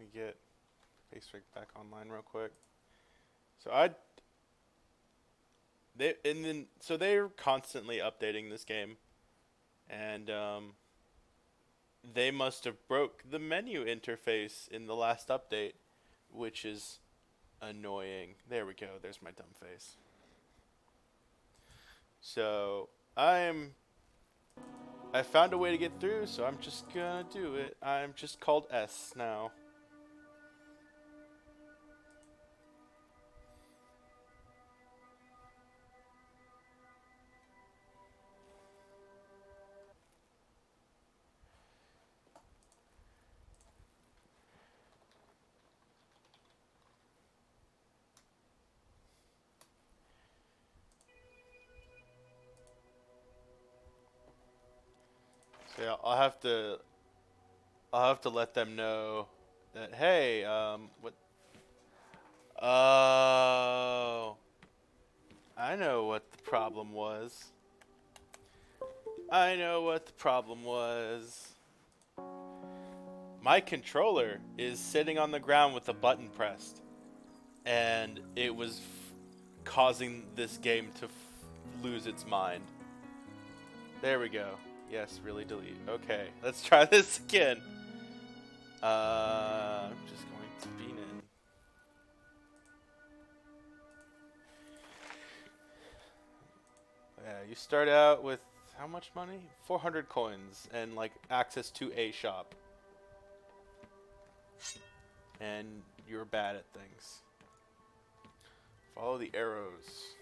me get Base Rig back online real quick. So they're constantly updating this game, and they must have broke the menu interface in the last update, which is annoying. There we go. There's my dumb face. So I found a way to get through, so I'm just gonna do it. I'm just called S now. So yeah, I'll have to let them know that hey, what? Oh, I know what the problem was. I know what the problem was. My controller is sitting on the ground with a button pressed, and it was causing this game to lose its mind. There we go. Yes, really delete. Okay, let's try this again. I'm just going to bean in. Yeah, you start out with how much money? 400 coins and like access to a shop. And you're bad at things. Follow the arrows.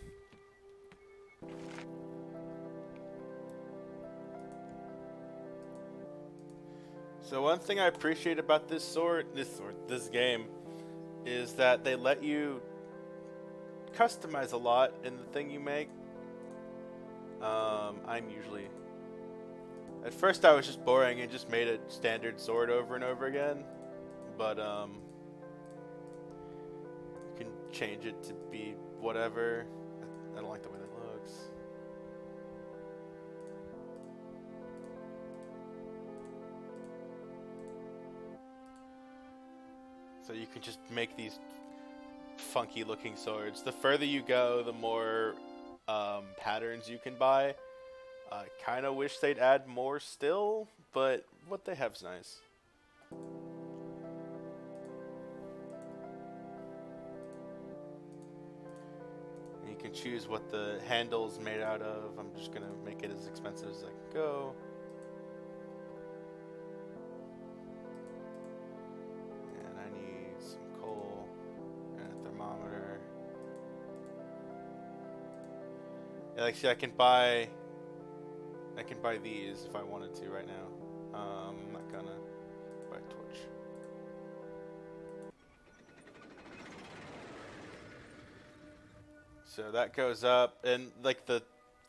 So one thing I appreciate about this game, is that they let you customize a lot in the thing you make. I'm usually. At first, I was just boring and just made a standard sword over and over again, but you can change it to be whatever. I don't like the way that looks. So you can just make these funky looking swords. The further you go, the more patterns you can buy. I kind of wish they'd add more still, but what they have's nice. And you can choose what the handle's made out of. I'm just gonna make it as expensive as I can go. And I need some coal and a thermometer. Yeah, like see, I can buy these if I wanted to right now. I'm not gonna buy a torch. So that goes up, and like the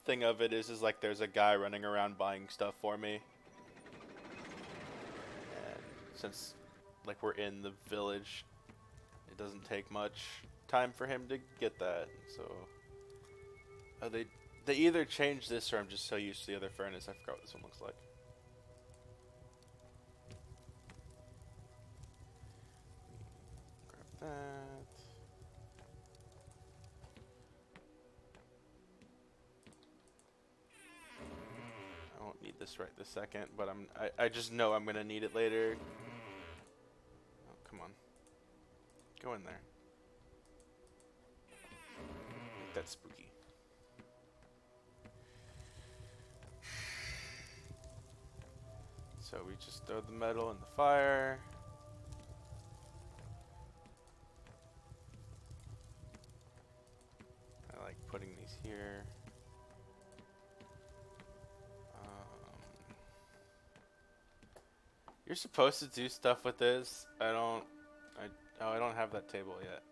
thing of it is like there's a guy running around buying stuff for me. And since like we're in the village, it doesn't take much time for him to get that. So they either changed this or I'm just so used to the other furnace I forgot what this one looks like. Grab that. I won't need this right this second, but I just know I'm gonna need it later. Oh, come on. Go in there. Make that spooky. So we just throw the metal in the fire. I like putting these here. You're supposed to do stuff with this. I don't have that table yet.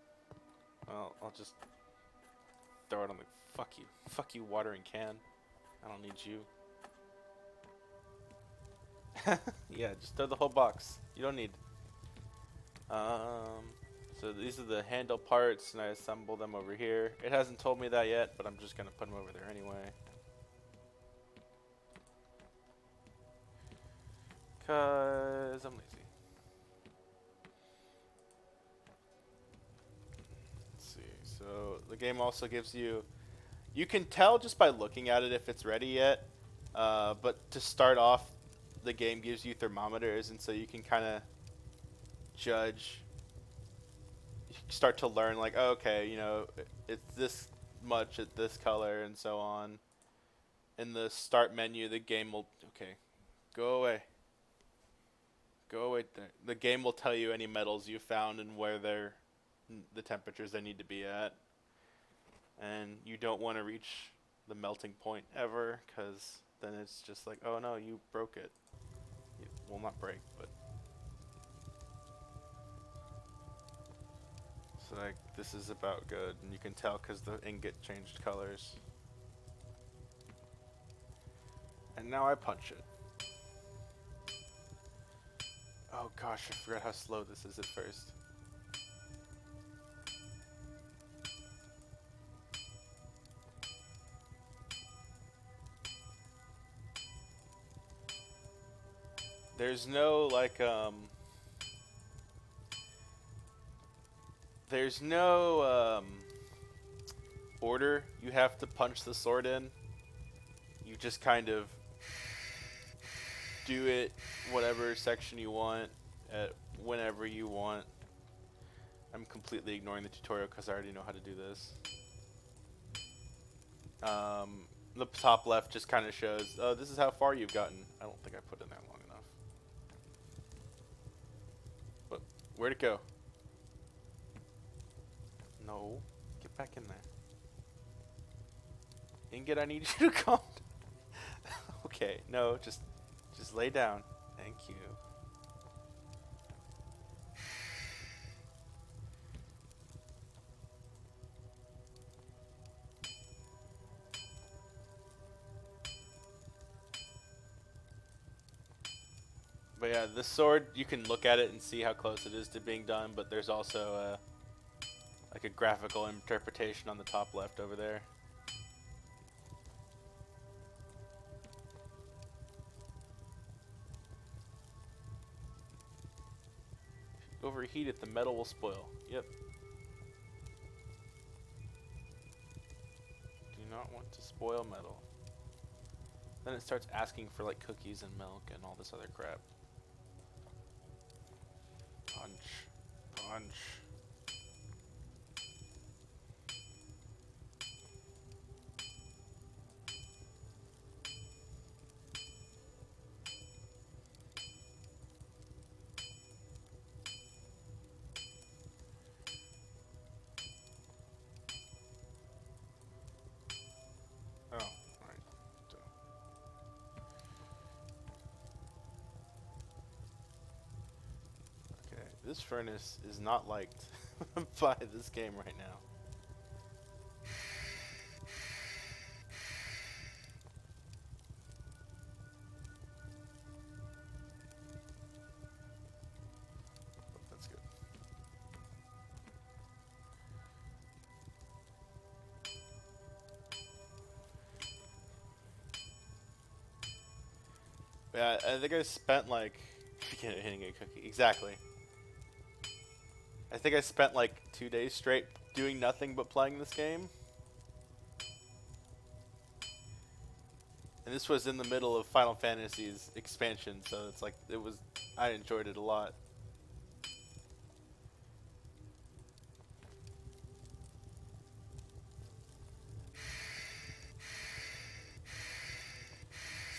Well, I'll just throw it on the. Fuck you, watering can. I don't need you. Yeah, just throw the whole box. You don't need. So these are the handle parts, and I assemble them over here. It hasn't told me that yet, but I'm just gonna put them over there anyway. Cause I'm lazy. The game also gives you. You can tell just by looking at it if it's ready yet. But to start off, the game gives you thermometers, and so you can kind of judge. You start to learn like, oh, okay, it's this much at this color, and so on. In the start menu, the game will go away. Go away there. The game will tell you any metals you found and where the temperatures they need to be at. And you don't want to reach the melting point ever, because then it's just like, oh no, you broke it. It will not break, but so like this is about good, and you can tell because the ingot changed colors. And now I punch it. Oh gosh, I forgot how slow this is at first. There's no there's no order you have to punch the sword in. You just kind of do it whatever section you want at whenever you want. I'm completely ignoring the tutorial because I already know how to do this. The top left just kind of shows, oh, this is how far you've gotten. I don't think I put in there long enough. But where'd it go? No, get back in there. Ingot, I need you to calm down. Okay, no, just lay down. Thank you. But yeah, this sword, you can look at it and see how close it is to being done, but there's also like a graphical interpretation on the top left over there. If you overheat it, the metal will spoil. Yep. Do not want to spoil metal. Then it starts asking for like cookies and milk and all this other crap. Punch. Punch. Oh, right. Okay, this furnace is not liked by this game right now. Oh, that's good. Yeah, I think I spent like hitting a cookie. Exactly. I think I spent like 2 days straight doing nothing but playing this game. And this was in the middle of Final Fantasy's expansion, so it's like I enjoyed it a lot.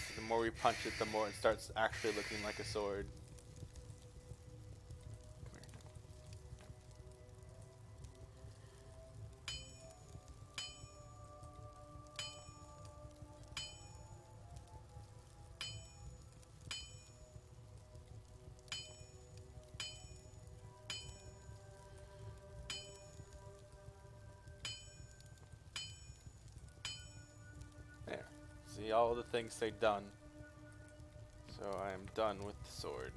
So the more we punch it, the more it starts actually looking like a sword. There. See all the things say done. So I am done with the sword.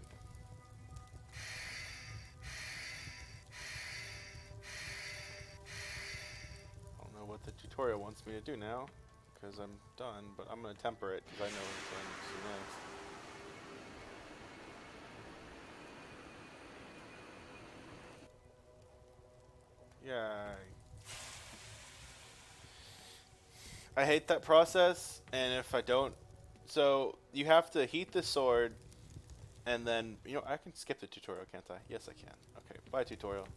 I don't know what the tutorial wants me to do now, because I'm done, but I'm going to temper it because I know what's going to do next. Yay. I hate that process, and if I don't, so you have to heat the sword, and then I can skip the tutorial, can't I? Yes, I can. Okay, bye tutorial.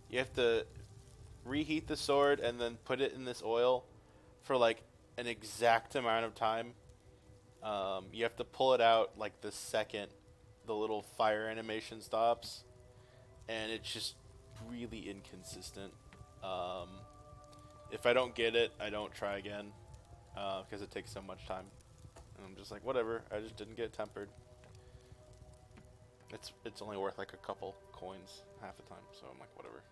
You have to reheat the sword and then put it in this oil for like an exact amount of time. You have to pull it out like the second the little fire animation stops, and it's just really inconsistent. Um, if I don't get it, I don't try again because it takes so much time. And I'm just like, whatever. I just didn't get it tempered. It's only worth like a couple coins half the time, so I'm like, whatever.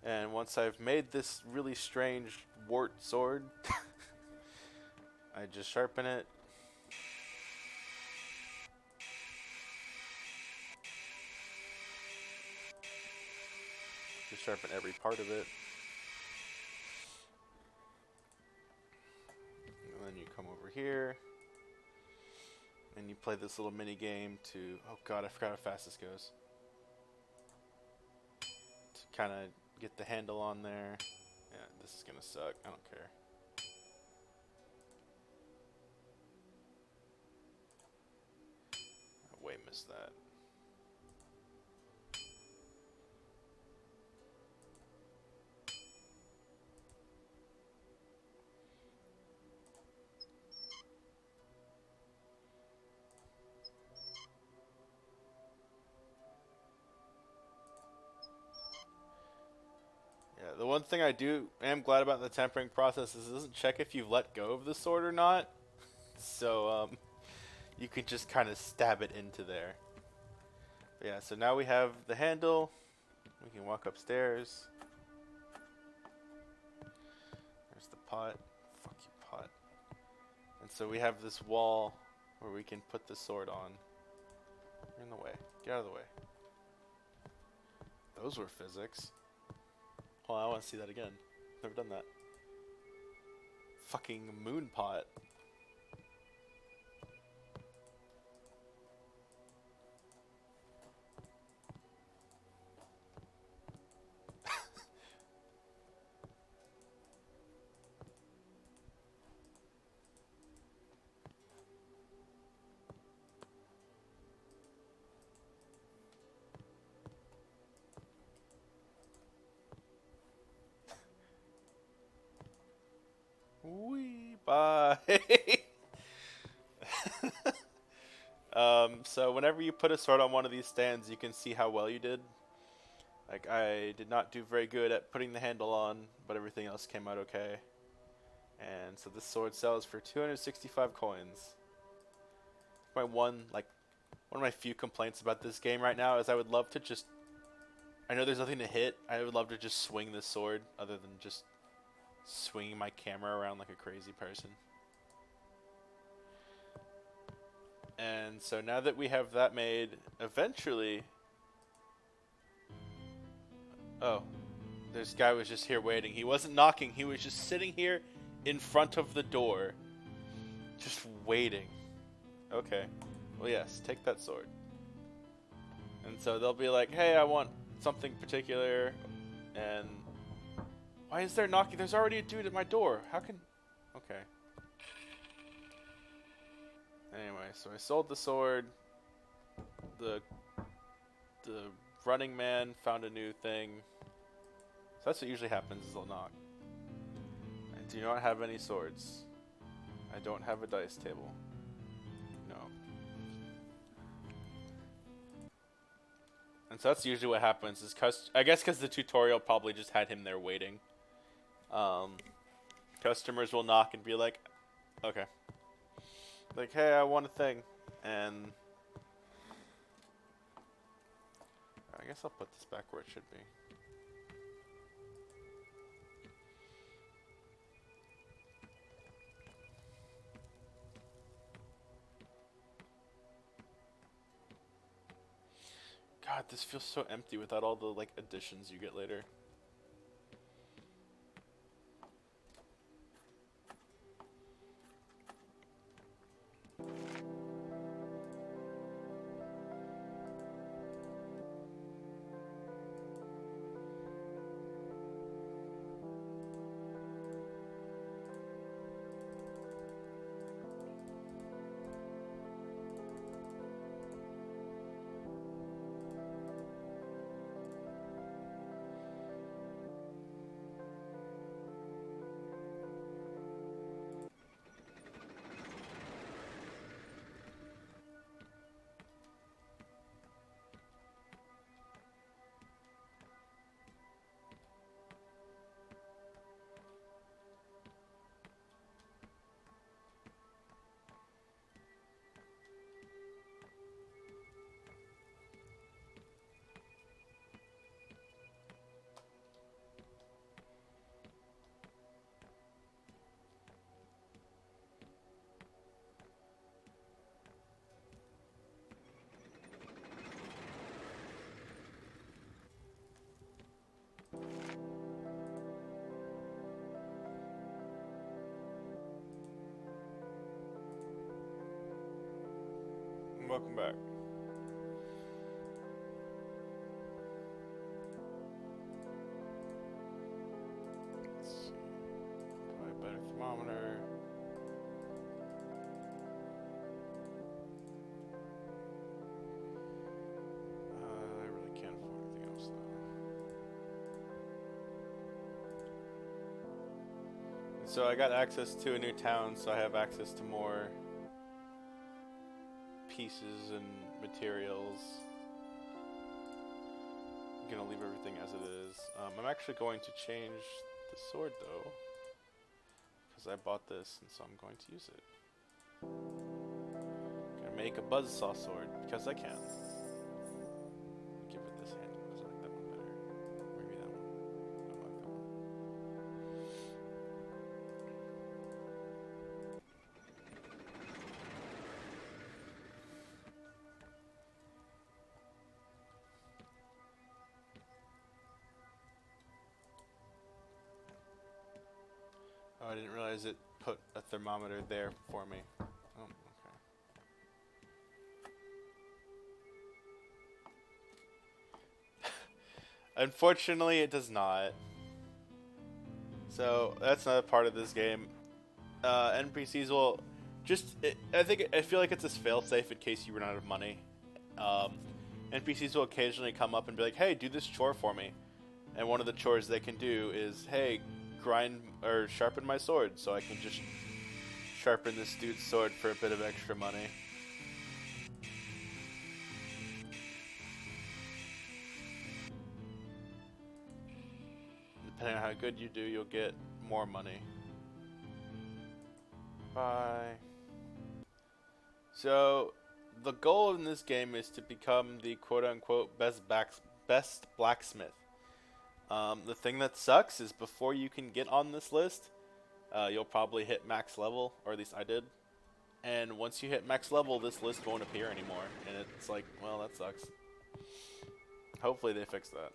And once I've made this really strange wart sword, I just sharpen it. Just sharpen every part of it. And then you come over here. And you play this little mini game to... Oh god, I forgot how fast this goes. To kind of get the handle on there. Yeah, this is gonna suck. I don't care. I way missed that. Yeah, the one thing I am glad about the tempering process is it doesn't check if you've let go of the sword or not. So, you can just kind of stab it into there. But yeah, so now we have the handle. We can walk upstairs. There's the pot. Fuck you, pot. And so we have this wall where we can put the sword on. You're in the way. Get out of the way. Those were physics. Hold on, I want to see that again. Never done that. Fucking moon pot. Wee, bye. So whenever you put a sword on one of these stands, you can see how well you did. Like, I did not do very good at putting the handle on, but everything else came out okay. And so this sword sells for 265 coins. One of my few complaints about this game right now is I would love to just... I know there's nothing to hit. I would love to just swing this sword other than just swinging my camera around like a crazy person. And so now that we have that made, eventually... Oh, this guy was just here waiting. He wasn't knocking. He was just sitting here in front of the door. Just waiting. Okay. Well, yes, take that sword. And so they'll be like, hey, I want something particular. And why is there knocking? There's already a dude at my door. How can... Okay. Anyway, so I sold the sword. The running man found a new thing. So that's what usually happens, is they'll knock. I do not have any swords. I don't have a dice table. No. And so that's usually what happens, is I guess because the tutorial probably just had him there waiting. Customers will knock and be like, okay. Like, hey, I want a thing. And I guess I'll put this back where it should be. God, this feels so empty without all the, like, additions you get later. welcome back. Let's see. Probably a better thermometer. I really can't afford anything else though. So I got access to a new town, so I have access to more pieces and materials. I'm gonna leave everything as it is. I'm actually going to change the sword though, because I bought this, and so I'm going to use it. Gonna make a buzzsaw sword because I can. Give it this handle because I like that one better. Maybe that one. I like that one. Oh, I didn't realize it put a thermometer there for me. Oh, okay. Unfortunately, it does not. So that's another part of this game. NPCs will I feel like it's a fail-safe in case you run out of money. NPCs will occasionally come up and be like, "Hey, do this chore for me," and one of the chores they can do is, "Hey, grind or sharpen my sword," so I can just sharpen this dude's sword for a bit of extra money. Depending on how good you do, you'll get more money. Bye. So, the goal in this game is to become the quote-unquote best blacksmith. The thing that sucks is before you can get on this list, you'll probably hit max level, or at least I did. And once you hit max level, this list won't appear anymore. And it's like, well, that sucks. Hopefully they fix that.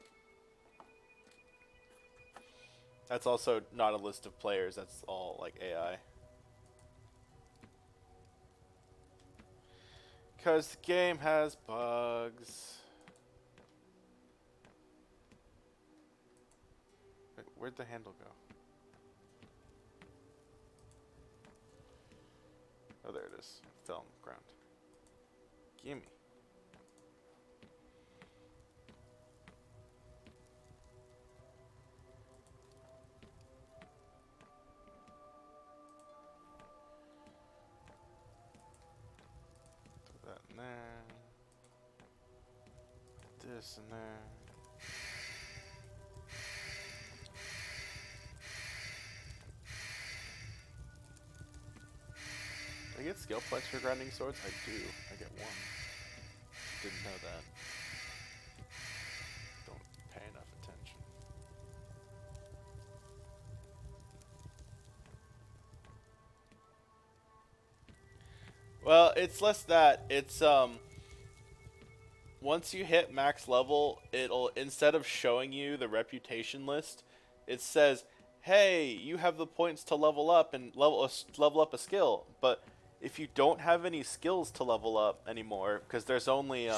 That's also not a list of players, that's all like AI. Because the game has bugs. Wait, where'd the handle go? Oh, there it is. It fell on the ground. Gimme. Put that in there. Put this in there. Do I get skill points for grinding swords? I do. I get 1. Didn't know that. Don't pay enough attention. Well, it's less that. It's once you hit max level, it'll, instead of showing you the reputation list, it says, "Hey, you have the points to level up and level up a skill." But if you don't have any skills to level up anymore, because there's only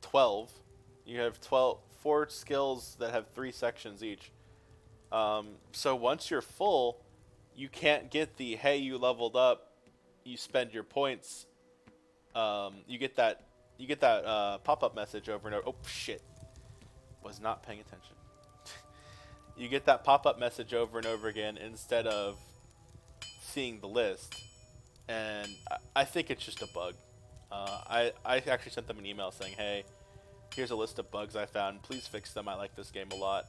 12, you have 4 skills that have 3 sections each. So once you're full, you can't get the "Hey, you leveled up, you spend your points." You get that pop-up message over and over. Oh shit! Was not paying attention. You get that pop-up message over and over again instead of seeing the list, and I think it's just a bug. I actually sent them an email saying, "Hey, here's a list of bugs I found. Please fix them. I like this game a lot."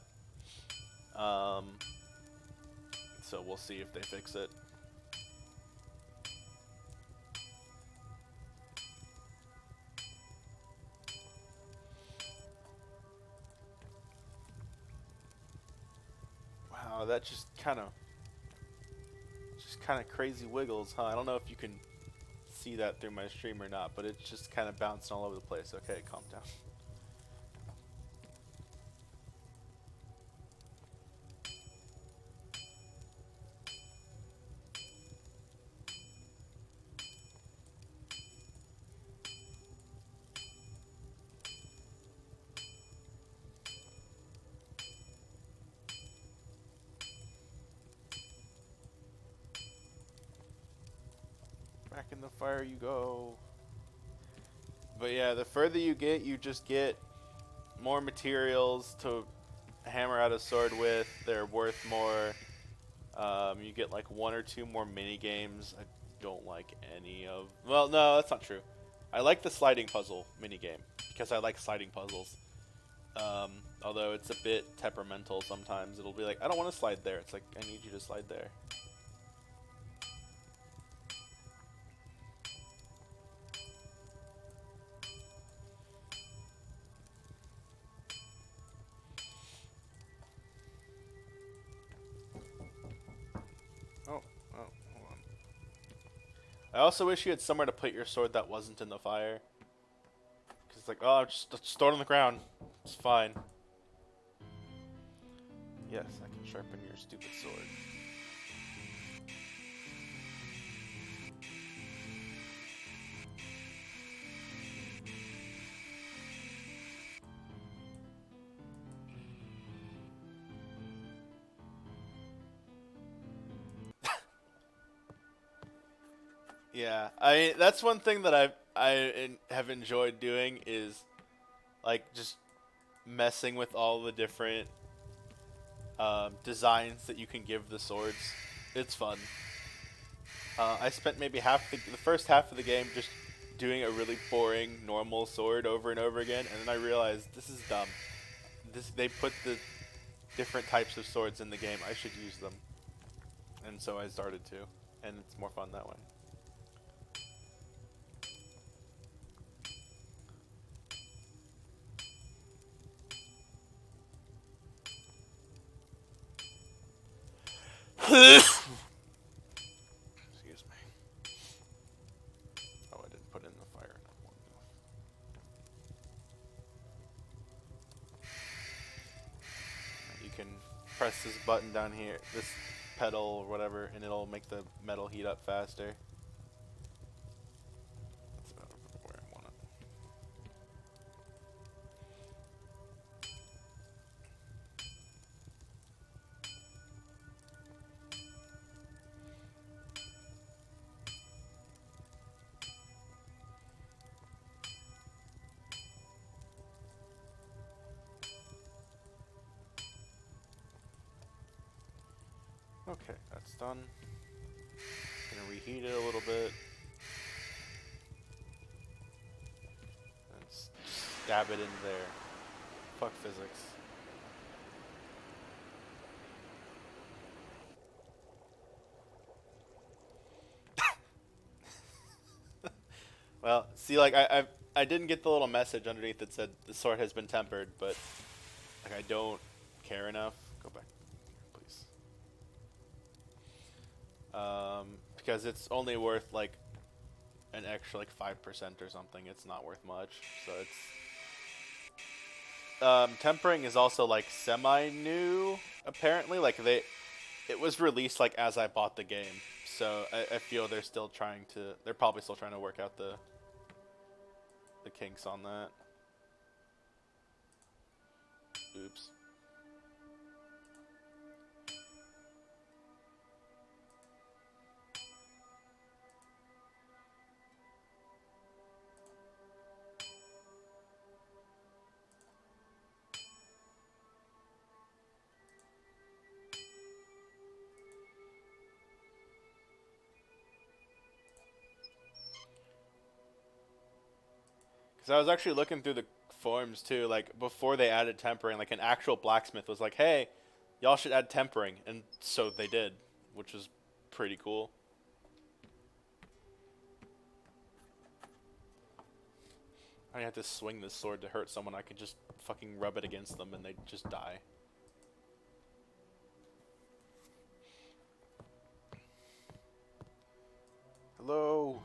So we'll see if they fix it. Wow, that just kind of crazy wiggles, huh? I don't know if you can see that through my stream or not, but it's just kind of bouncing all over the place. Okay, calm down. Back in the fire you go. But yeah, the further you get, you just get more materials to hammer out a sword with. They're worth more. You get like one or two more mini games. I don't like any of. Well, no, that's not true. I like the sliding puzzle mini game because I like sliding puzzles. Although it's a bit temperamental sometimes. It'll be like, I don't want to slide there. It's like, I need you to slide there. Oh, hold on. I also wish you had somewhere to put your sword that wasn't in the fire. Because it's like, oh, just throw it on the ground. It's fine. Yes, I can sharpen your stupid sword. Yeah, I mean, that's one thing that have enjoyed doing is like just messing with all the different designs that you can give the swords. It's fun. I spent maybe the first half of the game just doing a really boring normal sword over and over again, and then I realized this is dumb. They put the different types of swords in the game. I should use them, and so I started to, and it's more fun that way. Excuse me. Oh, I didn't put it in the fire enough. You can press this button down here, this pedal or whatever, and it'll make the metal heat up faster. That's about where I want it. Okay, that's done. Gonna reheat it a little bit. And stab it in there. Fuck physics. Well, see, like I didn't get the little message underneath that said the sword has been tempered, but like I don't care enough. Go back, please. Because it's only worth like an extra like 5% or something. It's not worth much, so it's tempering is also like semi-new apparently. Like it was released like as I bought the game, so I feel they're probably still trying to work out the kinks on that. Oops. Because I was actually looking through the forums too, like before they added tempering, like an actual blacksmith was like, "Hey, y'all should add tempering," and so they did, which was pretty cool. I didn't have to swing this sword to hurt someone. I could just fucking rub it against them and they'd just die. Hello.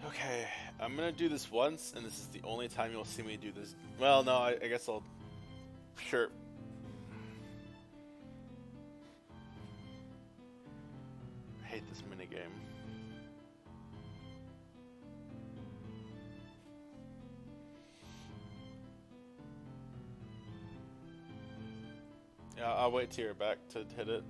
Okay, I'm gonna do this once, and this is the only time you'll see me do this. Well, no, I guess I'll. Sure. I hate this minigame. Yeah, I'll wait till you're back to hit it.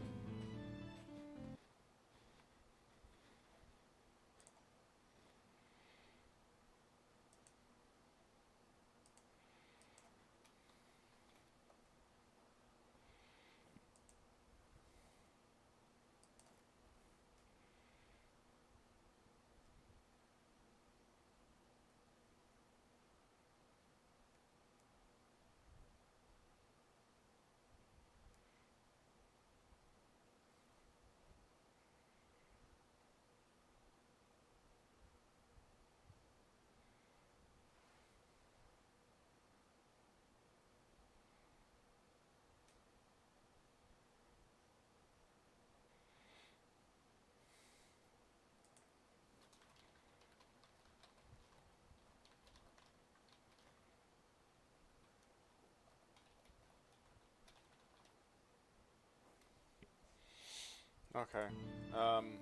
Okay.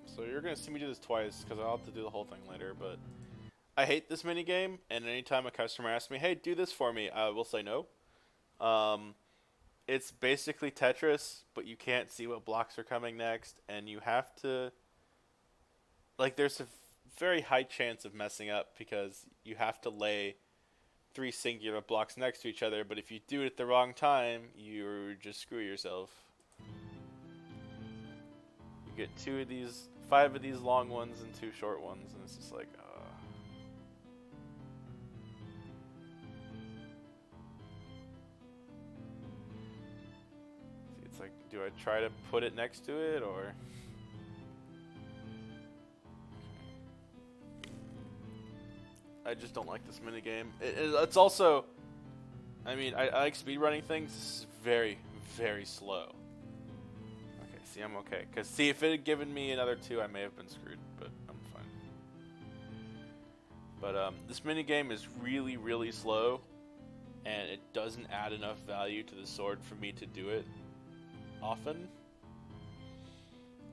So you're gonna see me do this twice because I'll have to do the whole thing later. But I hate this mini game, and anytime a customer asks me, "Hey, do this for me," I will say no. Um, it's basically Tetris, but you can't see what blocks are coming next, and you have to there's a very high chance of messing up because you have to lay three singular blocks next to each other. But if you do it at the wrong time, you just screw yourself. You get five of these long ones and two short ones, and it's just like, it's like, do I try to put it next to it or? I just don't like this minigame. It's also, I mean, I like speedrunning things. This is very, very slow. Okay, see, I'm okay. Because, see, if it had given me another two, I may have been screwed, but I'm fine. But this minigame is really, really slow, and it doesn't add enough value to the sword for me to do it often.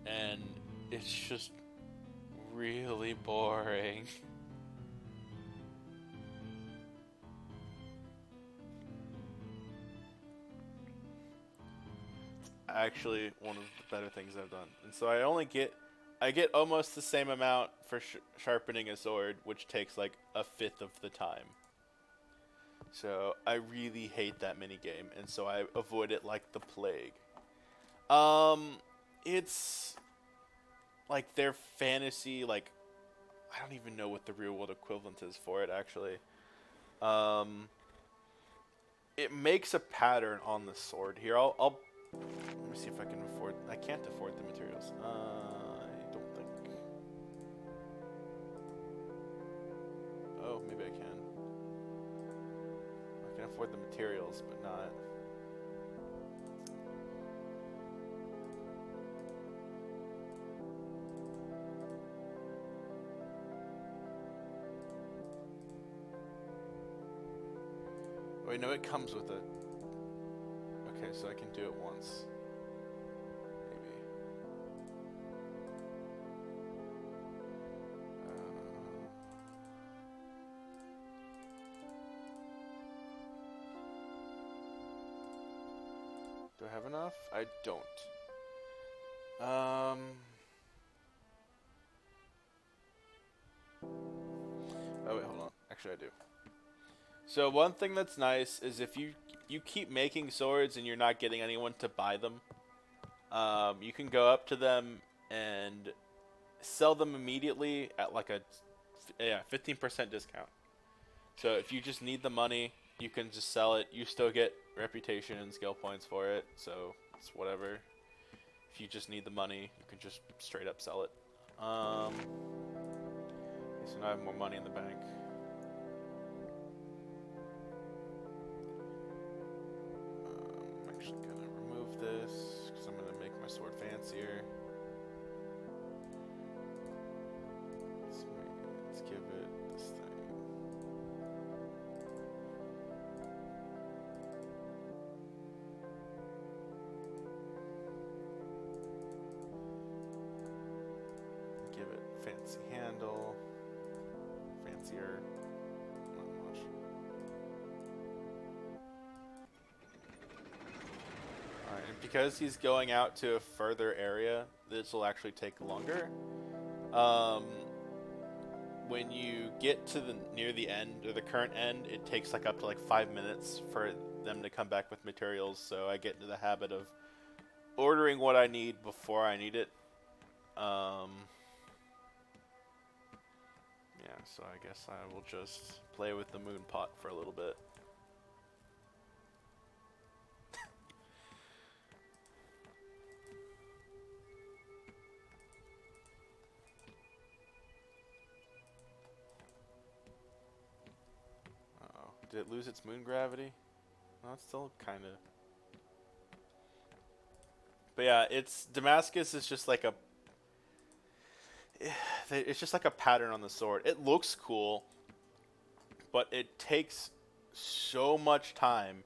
And it's just really boring. Actually one of the better things I've done. And so I get almost the same amount for sharpening a sword, which takes like a fifth of the time. So I really hate that mini game, and so I avoid it like the plague. It's like their fantasy, like I don't even know what the real world equivalent is for it actually. Um, it makes a pattern on the sword here. I'll let me see if I can afford. I can't afford the materials. I don't think. Oh, maybe I can. I can afford the materials, but not. Wait, no, it comes with it. Okay, so I can do it once. Maybe. Do I have enough? I don't. Oh wait, hold on. Actually, I do. So one thing that's nice is if you keep making swords and you're not getting anyone to buy them, you can go up to them and sell them immediately at like a 15% discount. So if you just need the money, you can just sell it. You still get reputation and skill points for it, so it's whatever. If you just need the money, you can just straight up sell it. Okay, so now I have more money in the bank. I'm actually gonna remove this because I'm gonna make my sword fancier. Let's give it this thing. Give it fancy handle. Fancier. Not much. Alright, and because he's going out to a further area, this will actually take longer. When you get to the near the end or the current end, it takes like up to like 5 minutes for them to come back with materials. So I get into the habit of ordering what I need before I need it. Yeah, so I guess I will just play with the moon pot for a little bit. Uh-oh. Did it lose its moon gravity? No, it's still kind of... But yeah, it's... Damascus is just like a... It's just like a pattern on the sword. It looks cool, but it takes so much time,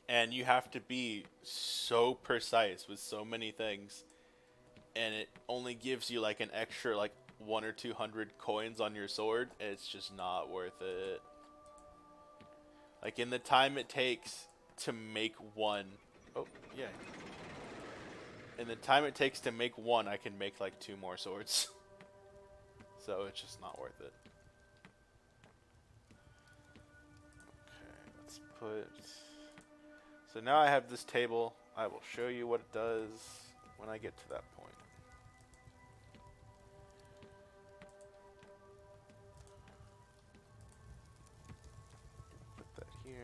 and you have to be so precise with so many things. and it only gives you like an extra like 1 or 200 coins on your sword. It's just not worth it. Like in the time it takes to make one. Oh yeah. In the time it takes to make one, I can make like 2 more swords. So it's just not worth it. Okay, let's put... So now I have this table. I will show you what it does when I get to that point. Put that here.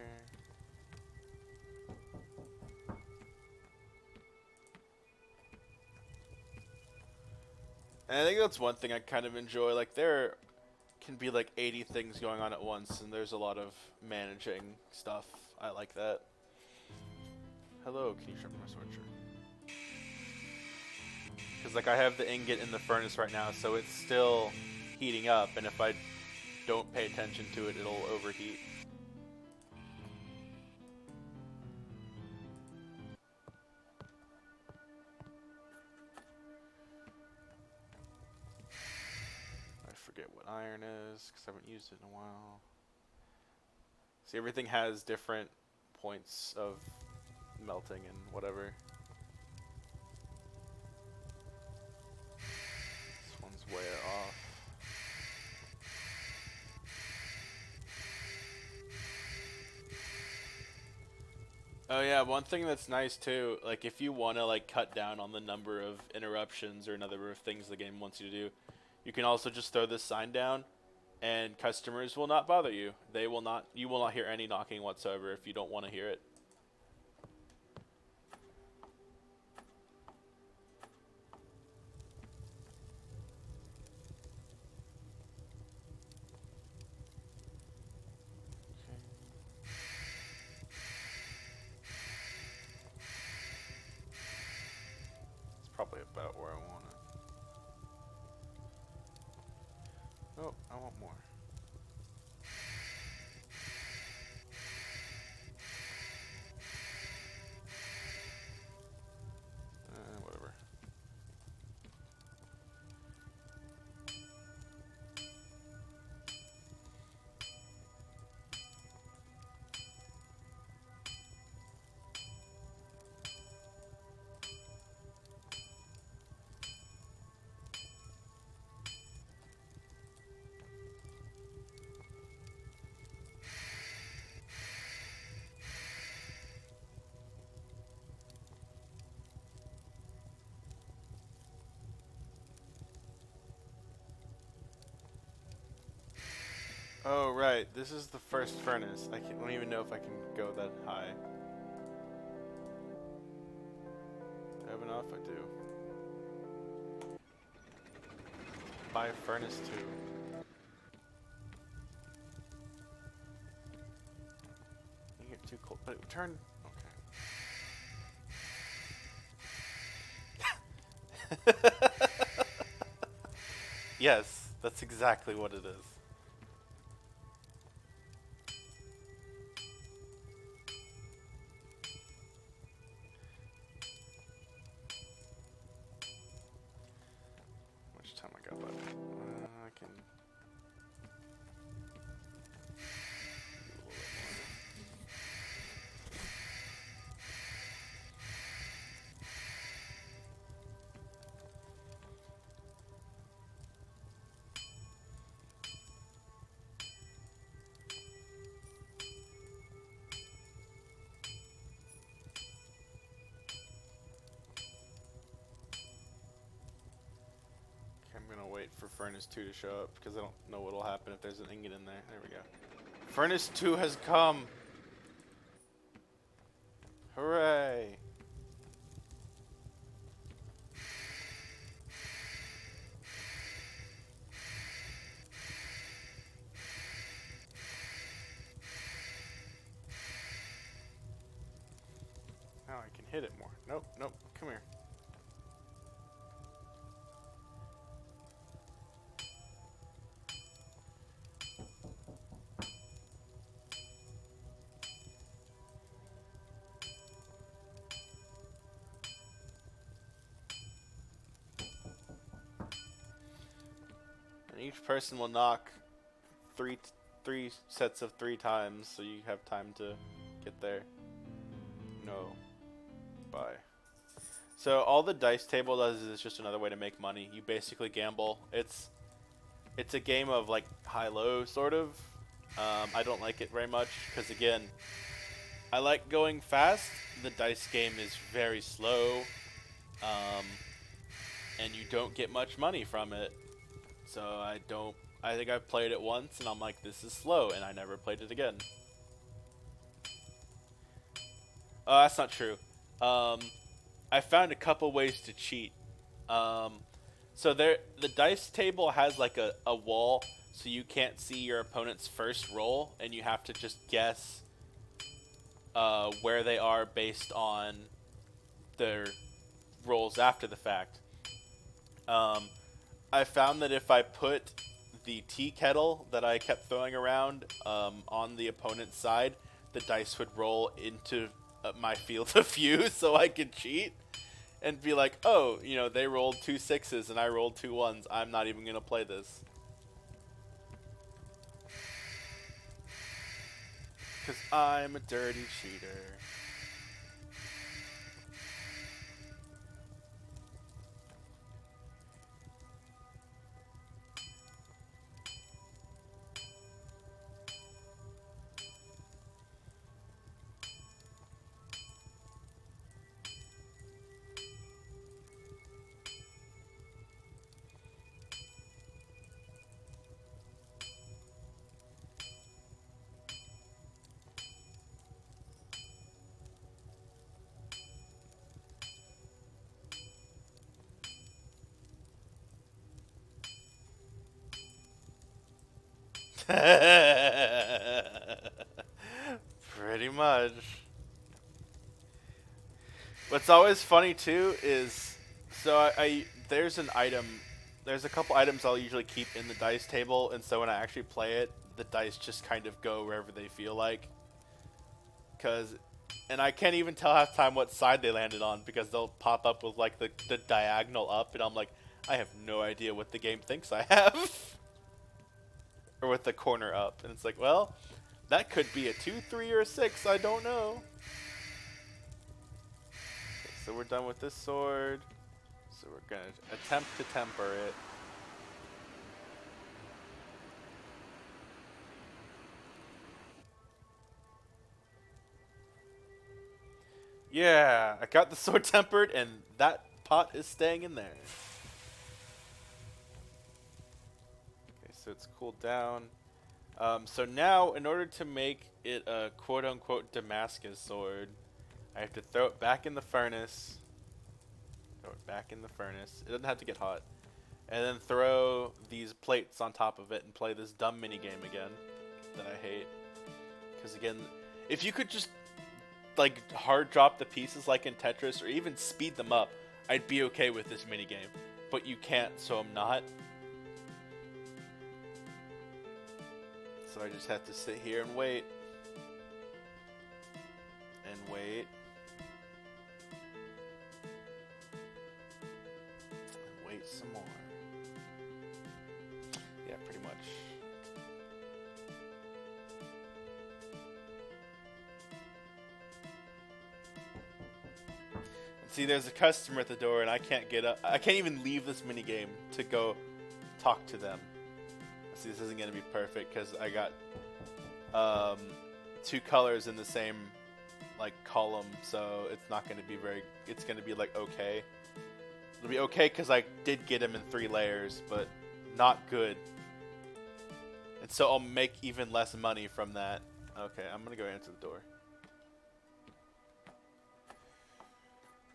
And I think that's one thing I kind of enjoy. Like, there can be like 80 things going on at once, and there's a lot of managing stuff. I like that. Hello, can you sharpen my sword? Sure. Because like I have the ingot in the furnace right now, so it's still heating up, and if I don't pay attention to it, it'll overheat. I forget what iron is, because I haven't used it in a while. See, everything has different points of melting and whatever. This one's way off. Oh yeah, one thing that's nice too, like if you want to like cut down on the number of interruptions or number of things the game wants you to do, you can also just throw this sign down and customers will not bother you. You will not hear any knocking whatsoever if you don't want to hear it. Probably about where I want it. Oh, I want more. Whatever. Oh, right. This is the first furnace. I don't even know if I can go that high. Do I have enough? I do. Buy furnace 2. You get too cold. But it turned... Okay. Yes, that's exactly what it is. Time I got left. I can do a little bit I'm gonna wait for Furnace 2 to show up because I don't know what'll happen if there's an ingot in there. There we go. Furnace 2 has come! Hooray! Now I can hit it more. Nope, nope, come here. each person will knock three three sets of 3 times, so you have time to get there. No. Bye. So all the dice table does is just another way to make money. You basically gamble. It's a game of like high-low sort of. I don't like it very much because again, I like going fast. The dice game is very slow, and you don't get much money from it. So I don't. I think I've played it once, and I'm like, this is slow, and I never played it again. That's not true. I found a couple ways to cheat. So the dice table has like a wall, so you can't see your opponent's first roll, and you have to just guess where they are based on their rolls after the fact. I found that if I put the tea kettle that I kept throwing around on the opponent's side, the dice would roll into my field of view, so I could cheat and be like, oh, you know, they rolled 2 6s and I rolled 2 1s. I'm not even gonna play this. Because I'm a dirty cheater. Pretty much. What's always funny too is, so there's an item, there's a couple items I'll usually keep in the dice table, and so when I actually play it, the dice just kind of go wherever they feel like. And I can't even tell half the time what side they landed on because they'll pop up with like the diagonal up, and I'm like, I have no idea what the game thinks I have. Or with the corner up, and it's like, well, that could be a 2, 3, or a 6. I don't know. Okay, so we're done with this sword. So we're gonna attempt to temper it. Yeah, I got the sword tempered, and that pot is staying in there. Okay, so it's cooled down. So now, in order to make it a quote-unquote Damascus sword, I have to throw it back in the furnace. Throw it back in the furnace. It doesn't have to get hot. And then throw these plates on top of it and play this dumb minigame again that I hate. Because again, if you could just like hard drop the pieces like in Tetris or even speed them up, I'd be okay with this minigame. But you can't, so I'm not. So I just have to sit here and wait. And wait. And wait some more. Yeah, pretty much. And see, there's a customer at the door and I can't get up. I can't even leave this minigame to go talk to them. See, this isn't going to be perfect because I got 2 colors in the same like column, so it's not going to be very, it's going to be like okay. It'll be okay because I did get him in 3 layers, but not good. And so I'll make even less money from that. Okay, I'm going to go answer the door.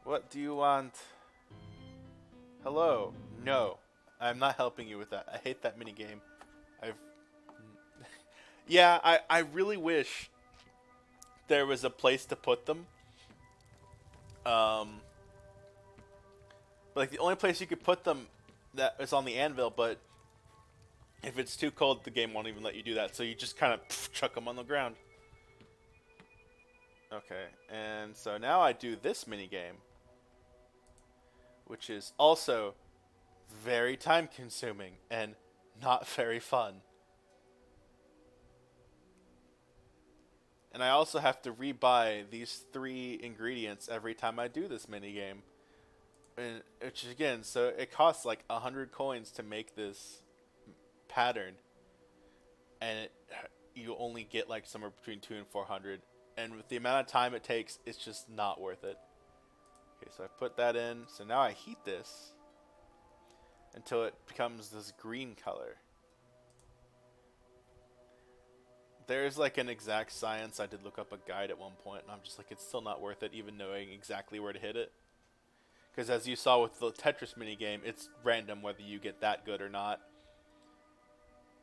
What do you want? Hello? No. I'm not helping you with that. I hate that minigame. Yeah, I really wish there was a place to put them. But like the only place you could put them that is on the anvil, but if it's too cold, the game won't even let you do that. So you just kind of chuck them on the ground. Okay, and so now I do this minigame, which is also very time consuming and not very fun. And I also have to rebuy these 3 ingredients every time I do this mini game. And which again, so it costs like 100 coins to make this pattern, and you only get like somewhere between 2 and 400. And with the amount of time it takes, it's just not worth it. Okay, so I put that in. So now I heat this until it becomes this green color. There's like an exact science. I did look up a guide at one point, and I'm just like, it's still not worth it, even knowing exactly where to hit it. Because as you saw with the Tetris minigame, it's random whether you get that good or not.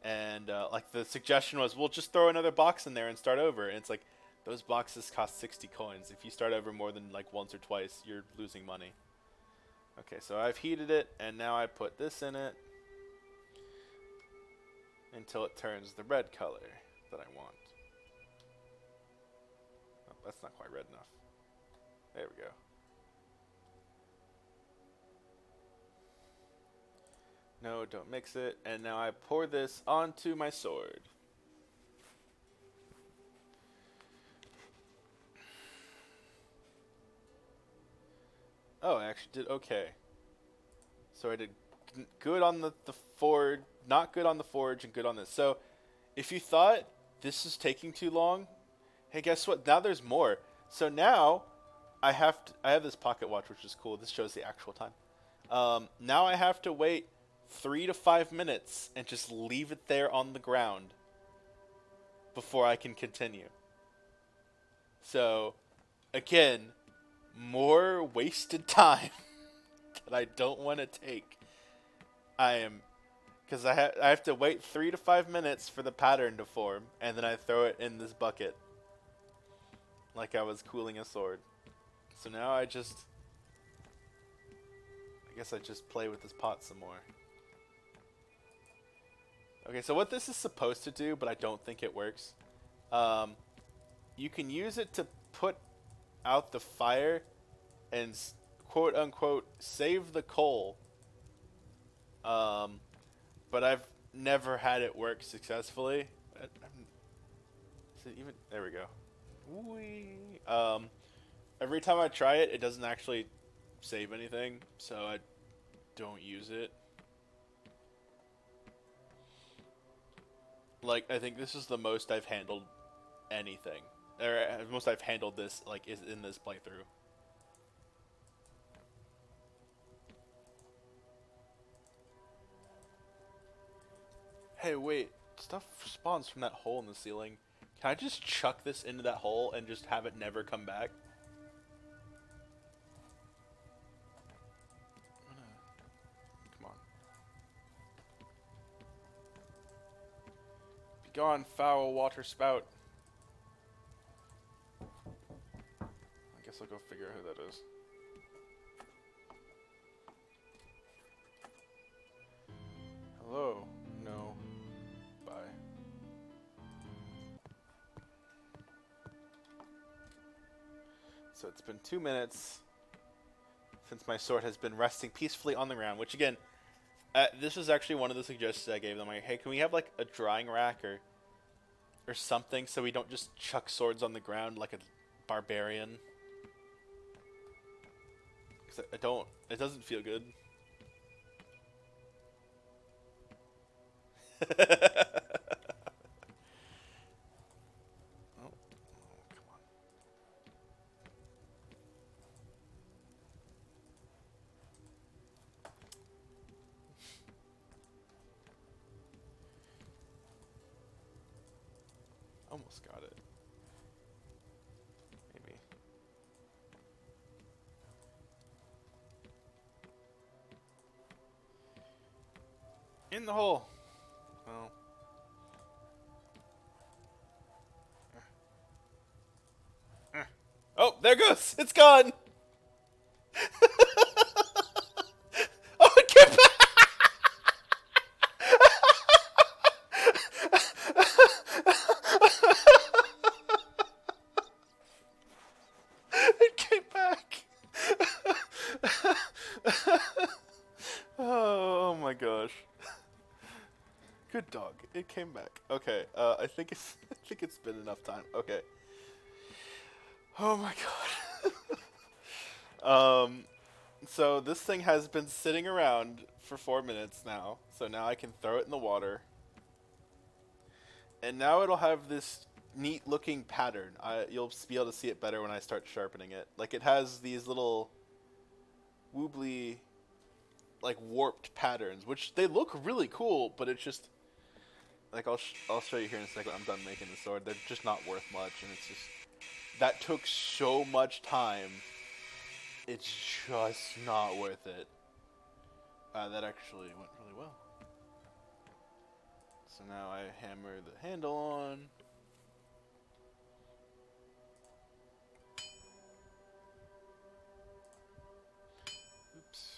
And like the suggestion was, we'll just throw another box in there and start over. And it's like, those boxes cost 60 coins. If you start over more than like once or twice, you're losing money. Okay, so I've heated it, and now I put this in it until it turns the red color that I want. Oh, that's not quite red enough. There we go. No, don't mix it. And now I pour this onto my sword. Oh, I actually did okay. So I did good on the forge, not good on the forge, and good on this. So if you thought this is taking too long, hey, guess what? Now there's more. So now I have this pocket watch, which is cool. This shows the actual time. Now I have to wait 3 to 5 minutes and just leave it there on the ground before I can continue. So, again, more wasted time that I don't want to take. Because I have to wait 3 to 5 minutes for the pattern to form, and then I throw it in this bucket like I was cooling a sword. So now I guess I just play with this pot some more. Okay, so what this is supposed to do, but I don't think it works, you can use it to put out the fire and quote unquote save the coal. But I've never had it work successfully. Is it even? There we go. Whee. Every time I try it, it doesn't actually save anything, so I don't use it. Like, I think this is the most I've handled anything. Or most I've handled this, like, is in this playthrough. Hey, wait. Stuff spawns from that hole in the ceiling. Can I just chuck this into that hole and just have it never come back? Come on. Be gone, foul water spout. I guess I'll go figure out who that is. Hello? No. Bye. So it's been 2 minutes since my sword has been resting peacefully on the ground, which again, this is actually one of the suggestions I gave them. Like, hey, can we have like a drying rack or something so we don't just chuck swords on the ground like a barbarian? Because it doesn't feel good. Oh, come on. Almost got it. Maybe. In the hole. Oh. Oh, there it goes. It's gone. Oh, it came back. It came back. Oh my gosh. Good dog. It came back. Okay. I think it's I think it's been enough time. Okay. Oh my god. So this thing has been sitting around for 4 minutes now. So now I can throw it in the water, and now it'll have this neat looking pattern. You'll be able to see it better when I start sharpening it. Like it has these little woobly, like warped patterns, which they look really cool, but it's just like I'll show you here in a second when I'm done making the sword. They're just not worth much, and it's just that took so much time. It's just not worth it. That actually went really well. So now I hammer the handle on. Oops.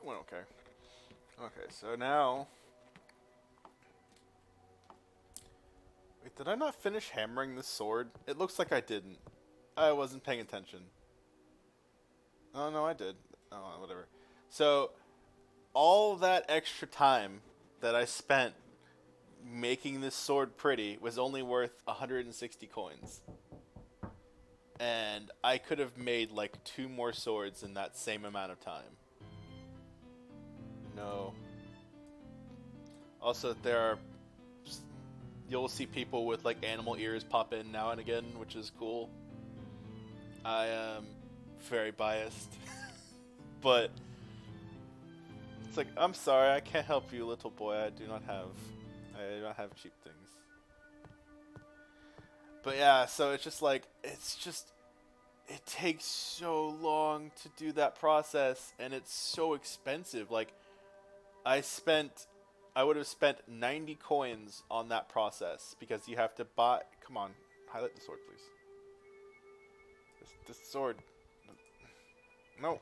It went okay. Okay, so now... Wait, did I not finish hammering this sword? It looks like I didn't. I wasn't paying attention. Oh, no, I did. Oh, whatever. So, all that extra time that I spent making this sword pretty was only worth 160 coins. And I could have made like 2 more swords in that same amount of time. No. Also, you'll see people with like animal ears pop in now and again, which is cool. I am very biased. But it's like, I'm sorry, I can't help you, little boy. I do not have cheap things. But yeah, so it's just like, it takes so long to do that process, and it's so expensive. Like, I would have spent 90 coins on that process, because you have to buy, come on, highlight the sword, please. This sword, no.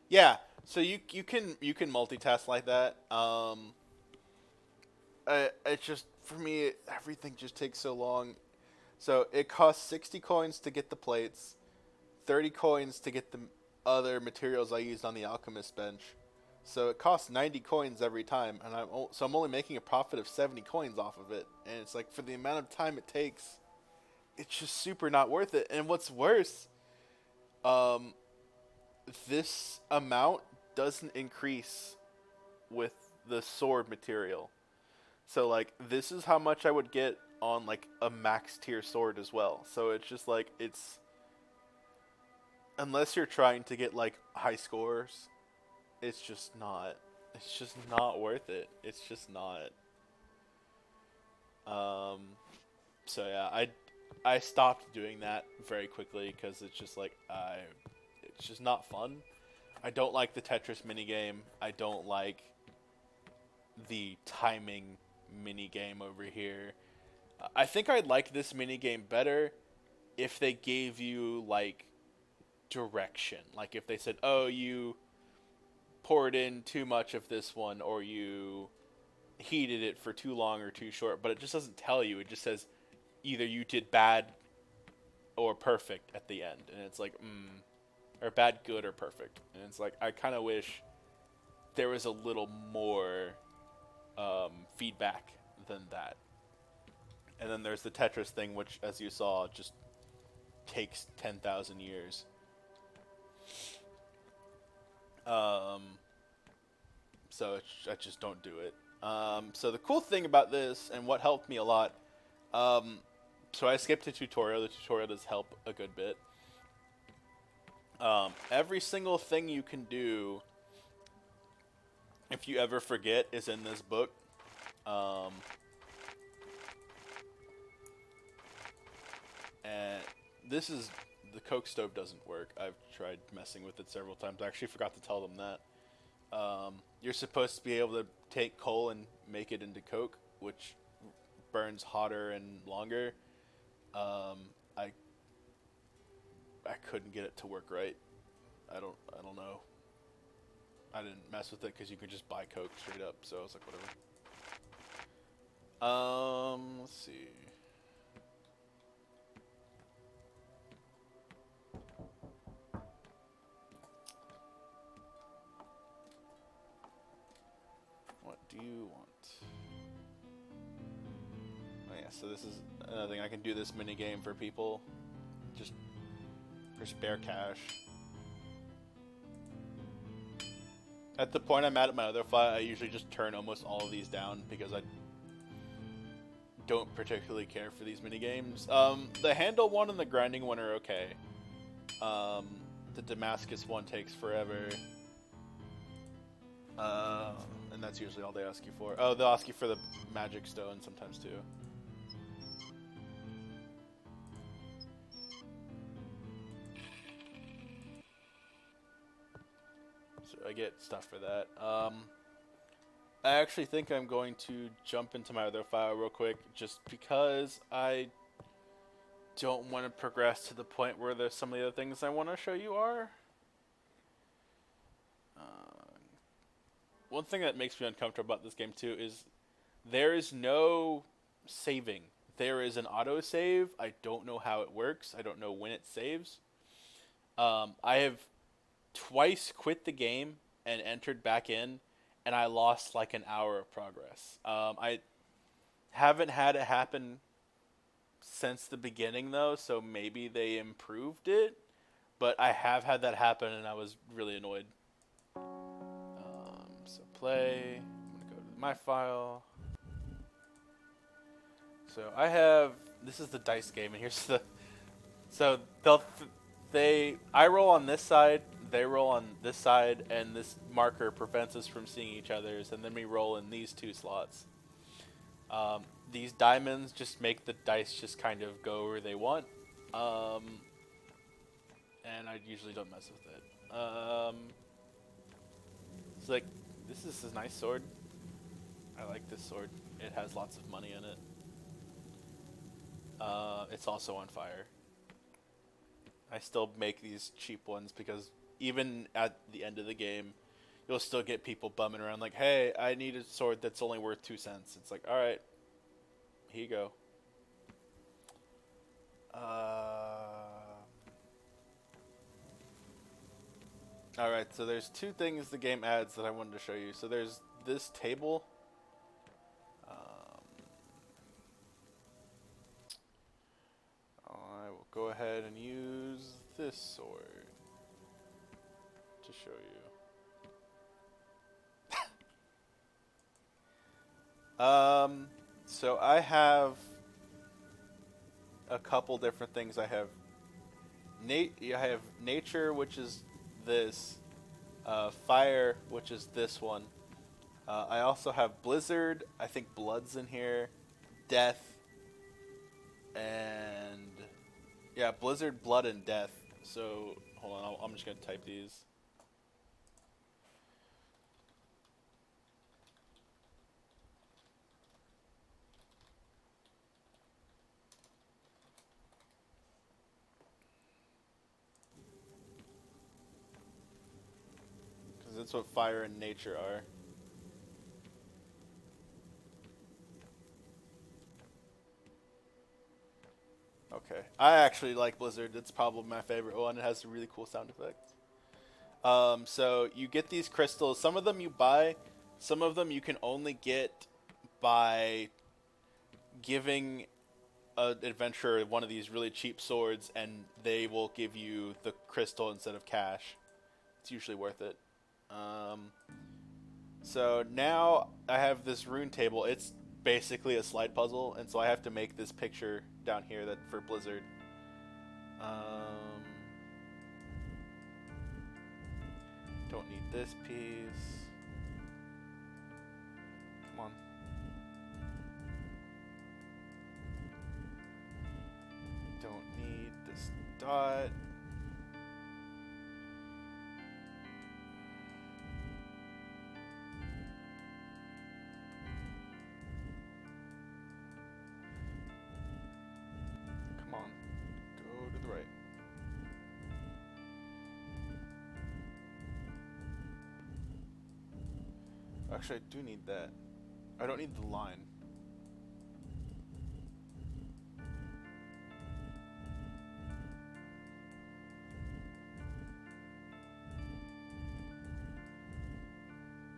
Yeah, so you can multitask like that. It's just for me, everything just takes so long. So it costs 60 coins to get the plates, 30 coins to get the other materials I used on the alchemist bench. So it costs 90 coins every time, and I'm only making a profit of 70 coins off of it. And it's like, for the amount of time it takes, it's just super not worth it. And what's worse, um, this amount doesn't increase with the sword material. So like, this is how much I would get on like a max tier sword as well. So it's just like, unless you're trying to get like high scores, it's just not worth it. It's just not. So yeah, I stopped doing that very quickly, because it's just like, it's just not fun. I don't like the Tetris minigame. I don't like the timing minigame over here. I think I'd like this minigame better if they gave you like direction. Like if they said, oh, you poured in too much of this one, or you heated it for too long or too short, but it just doesn't tell you. It just says either you did bad or perfect at the end, and it's like, or bad, good, or perfect. And it's like, I kind of wish there was a little more feedback than that. And then there's the Tetris thing, which, as you saw, just takes 10,000 years. So I just don't do it. So the cool thing about this, and what helped me a lot, so I skipped a tutorial. The tutorial does help a good bit. Every single thing you can do, if you ever forget, is in this book. And this is the coke stove doesn't work. I've tried messing with it several times. I actually forgot to tell them that. You're supposed to be able to take coal and make it into coke, which burns hotter and longer. Um, I I couldn't get it to work right. I don't know. I didn't mess with it because you could just buy coke straight up. So I was like, whatever. Let's see. What do you want? Oh yeah, so this is another thing. I can do this mini game for people, just for spare cash. At the point I'm at my other fight, I usually just turn almost all of these down because I don't particularly care for these mini games. The handle one and the grinding one are okay. The Damascus one takes forever. And that's usually all they ask you for. Oh, they'll ask you for the magic stone sometimes too. So I get stuff for that. I actually think I'm going to jump into my other file real quick just because I don't want to progress to the point where there's some of the other things I want to show you are. One thing that makes me uncomfortable about this game too is there is no saving. There is an autosave. I don't know how it works. I don't know when it saves. I have twice quit the game and entered back in, and I lost like an hour of progress. I haven't had it happen since the beginning though, so maybe they improved it. But I have had that happen, and I was really annoyed. So play. I'm gonna go to my file. So I have. This is the dice game, and here's the. So I roll on this side, they roll on this side, and this marker prevents us from seeing each other's, and then we roll in these two slots. These diamonds just make the dice just kind of go where they want, and I usually don't mess with it. It's like, this is a nice sword. I like this sword. It has lots of money in it. It's also on fire. I still make these cheap ones because even at the end of the game, you'll still get people bumming around like, hey, I need a sword that's only worth 2 cents. It's like, all right, here you go. All right, so there's 2 things the game adds that I wanted to show you. So there's this table. I will go ahead and use this sword to show you. So I have a couple different things. I have nature, which is this. Fire, which is this one. I also have blizzard. I think blood's in here. Death. And yeah, blizzard, blood, and death. So hold on, I'm just gonna type these. Because that's what fire and nature are. Okay. I actually like Blizzard. It's probably my favorite one. It has some really cool sound effects. So you get these crystals. Some of them you buy. Some of them you can only get by giving an adventurer one of these really cheap swords, and they will give you the crystal instead of cash. It's usually worth it. So now I have this rune table. It's basically a slide puzzle, and so I have to make this picture down here that for Blizzard. Don't need this piece. Come on. Don't need this dot. Actually, I do need that. I don't need the line.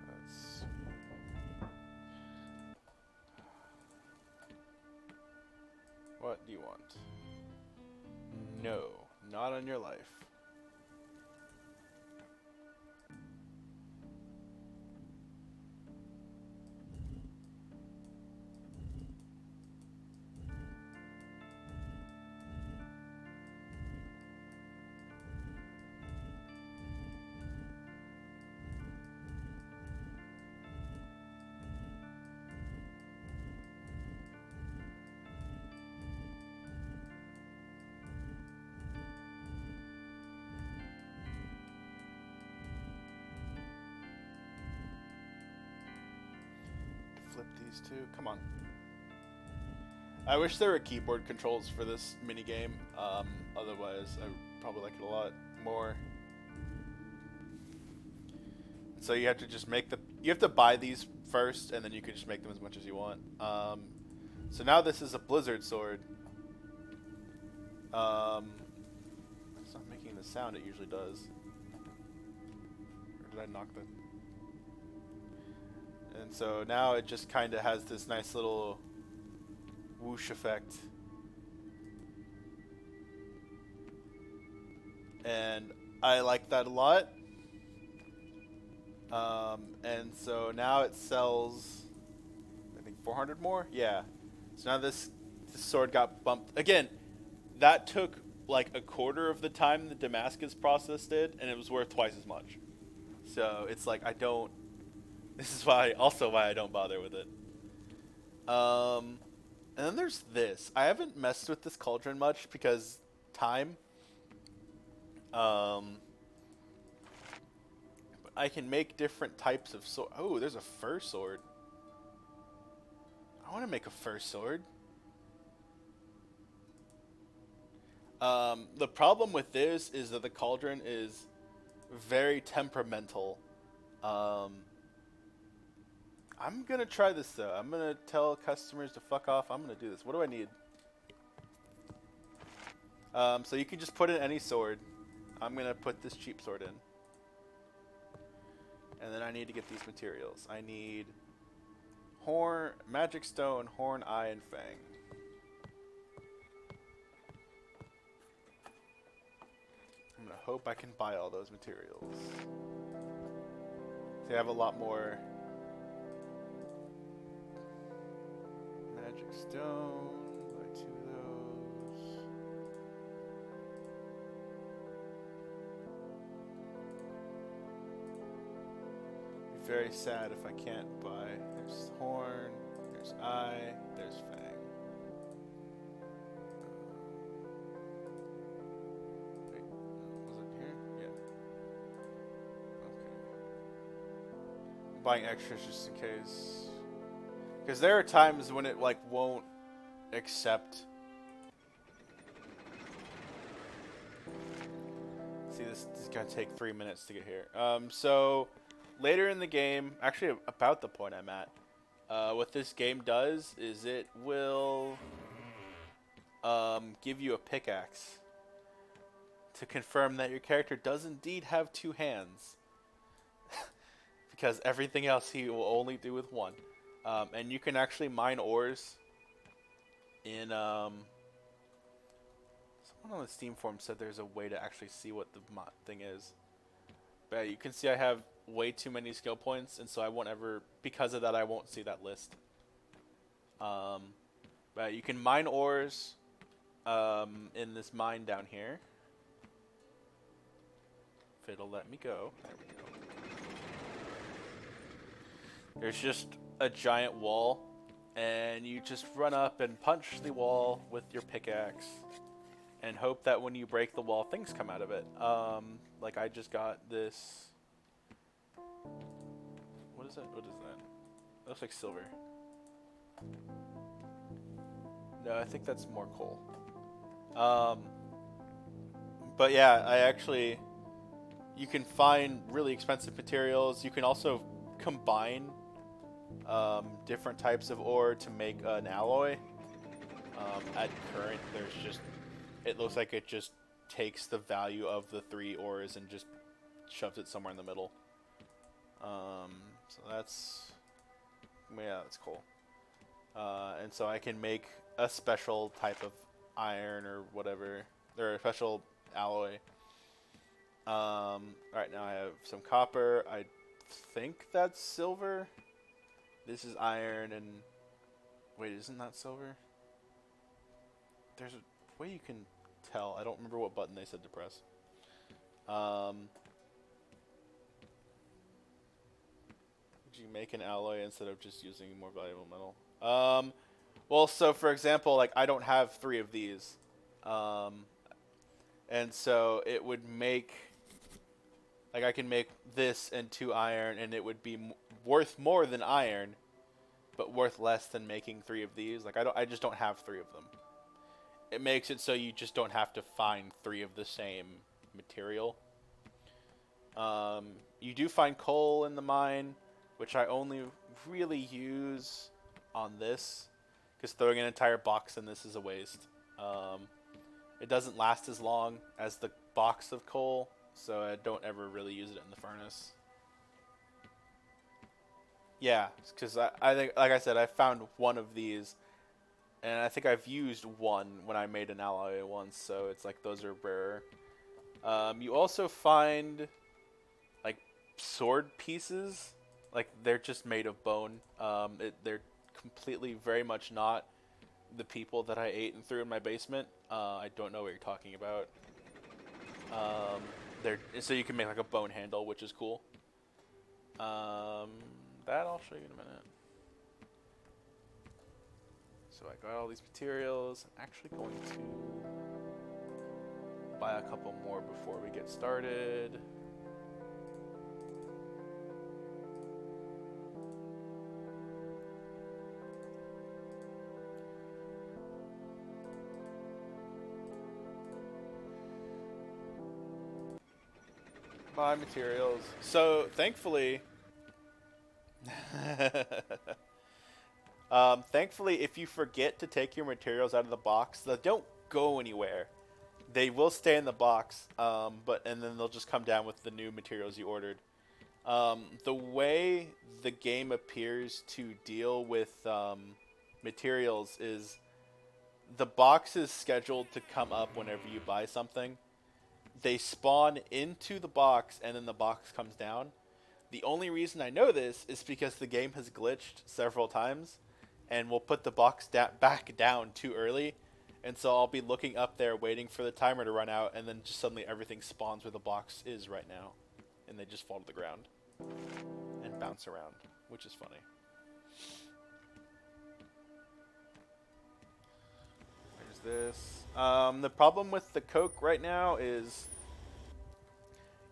That's... What do you want? No, not on your life. Flip these two. Come on. I wish there were keyboard controls for this mini game. Otherwise, I would probably like it a lot more. So you have to just make the. You have to buy these first, and then you can just make them as much as you want. So now this is a Blizzard sword. It's not making the sound it usually does. Or did I knock the? And so now it just kind of has this nice little whoosh effect. And I like that a lot. And so now it sells, I think 400 more? Yeah. So now this sword got bumped. Again, that took like a quarter of the time the Damascus process did, and it was worth twice as much. So it's like this is why I don't bother with it. And then there's this. I haven't messed with this cauldron much because time. But I can make different types of sword. Oh, there's a fur sword. I want to make a fur sword. The problem with this is that the cauldron is very temperamental. I'm going to try this, though. I'm going to tell customers to fuck off. I'm going to do this. What do I need? So you can just put in any sword. I'm going to put this cheap sword in. And then I need to get these materials. I need horn, magic stone, horn, eye, and fang. I'm going to hope I can buy all those materials. So I have a lot more magic stone. Buy 2 of those. Be very sad if I can't buy. There's horn, there's eye, there's fang. Wait, was it here? Yeah. Okay. I'm buying extras just in case. Because there are times when it like won't accept. See, this is gonna take 3 minutes to get here. So later in the game, actually about the point I'm at, what this game does is it will give you a pickaxe to confirm that your character does indeed have 2 hands. Because everything else he will only do with 1. And you can actually mine ores in, someone on the Steam forum said there's a way to actually see what the thing is. But you can see I have way too many skill points, and so I won't ever, because of that, I won't see that list. But you can mine ores in this mine down here. If it'll let me go. There we go. There's just a giant wall, and you just run up and punch the wall with your pickaxe and hope that when you break the wall, things come out of it. Like I just got this. What is that? What is that? It looks like silver. No, I think that's more coal. But yeah, you can find really expensive materials. You can also combine different types of ore to make an alloy. At current, there's just it looks like it just takes the value of the three ores and just shoves it somewhere in the middle. So that's yeah, that's cool. And so I can make a special type of iron or whatever, or a special alloy. Right now I have some copper. I think that's silver. This is iron and wait, isn't that silver? There's a way you can tell. I don't remember what button they said to press. Would you make an alloy instead of just using more valuable metal? Well, so for example, like I don't have three of these, and so it would make like I can make this and two iron, and it would be worth more than iron, but worth less than making three of these. Like I just don't have three of them. It makes it so you just don't have to find three of the same material. You do find coal in the mine, which I only really use on this, because throwing an entire box in this is a waste. It doesn't last as long as the box of coal, so I don't ever really use it in the furnace. Yeah, because I think, like I said, I found one of these, and I think I've used one when I made an alloy once, so it's like those are rarer. You also find like sword pieces, like they're just made of bone. They're completely very much not the people that I ate and threw in my basement. I don't know what you're talking about. They're so you can make like a bone handle, which is cool. That I'll show you in a minute. So I got all these materials. I'm actually going to buy a couple more before we get started. Buy materials. So thankfully, thankfully, if you forget to take your materials out of the box, they don't go anywhere. They will stay in the box, and then they'll just come down with the new materials you ordered. The way the game appears to deal with materials is the box is scheduled to come up whenever you buy something. They spawn into the box, and then the box comes down. The only reason I know this is because the game has glitched several times, and will put the box back down too early. And so I'll be looking up there waiting for the timer to run out, and then just suddenly everything spawns where the box is right now. And they just fall to the ground and bounce around, which is funny. There's this. The problem with the Coke right now is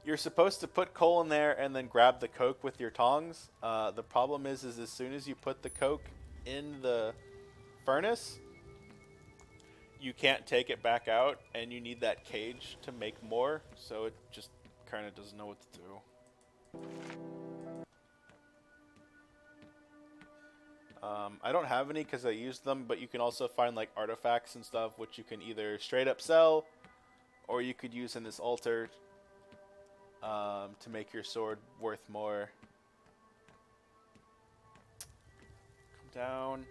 you're supposed to put coal in there and then grab the Coke with your tongs. The problem is as soon as you put the Coke in the furnace, you can't take it back out, and you need that cage to make more, so it just kind of doesn't know what to do. I don't have any because I used them, but you can also find like artifacts and stuff, which you can either straight up sell, or you could use in this altar to make your sword worth more. Come down,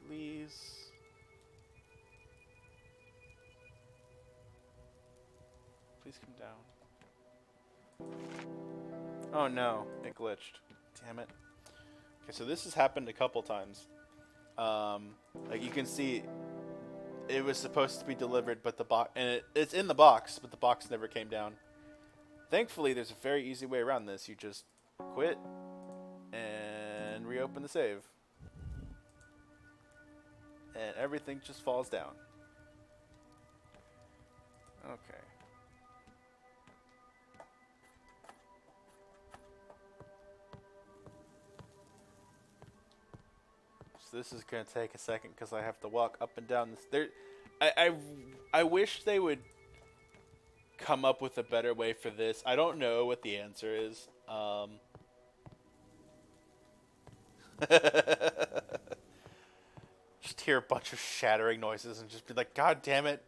please. Please come down. Oh no, it glitched. Damn it. Okay, so this has happened a couple times. Like you can see, it was supposed to be delivered, but the box, and it's in the box, but the box never came down. Thankfully, there's a very easy way around this. You just quit and reopen the save, and everything just falls down. Okay. This is gonna take a second because I have to walk up and down this. I wish they would come up with a better way for this. I don't know what the answer is. Just hear a bunch of shattering noises and just be like, God damn it,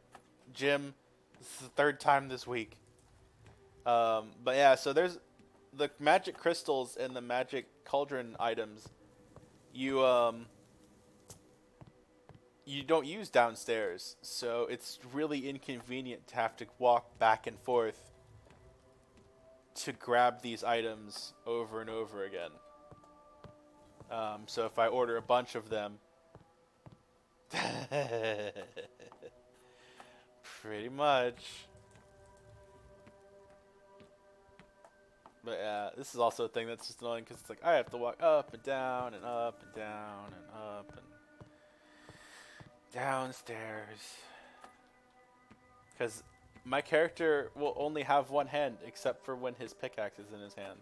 Jim. This is the third time this week. But yeah, so there's the magic crystals and the magic cauldron items. You you don't use downstairs, so it's really inconvenient to have to walk back and forth to grab these items over and over again. So if I order a bunch of them, pretty much. But yeah, this is also a thing that's just annoying because it's like I have to walk up and down and up and down and up and downstairs. Because my character will only have one hand except for when his pickaxe is in his hand.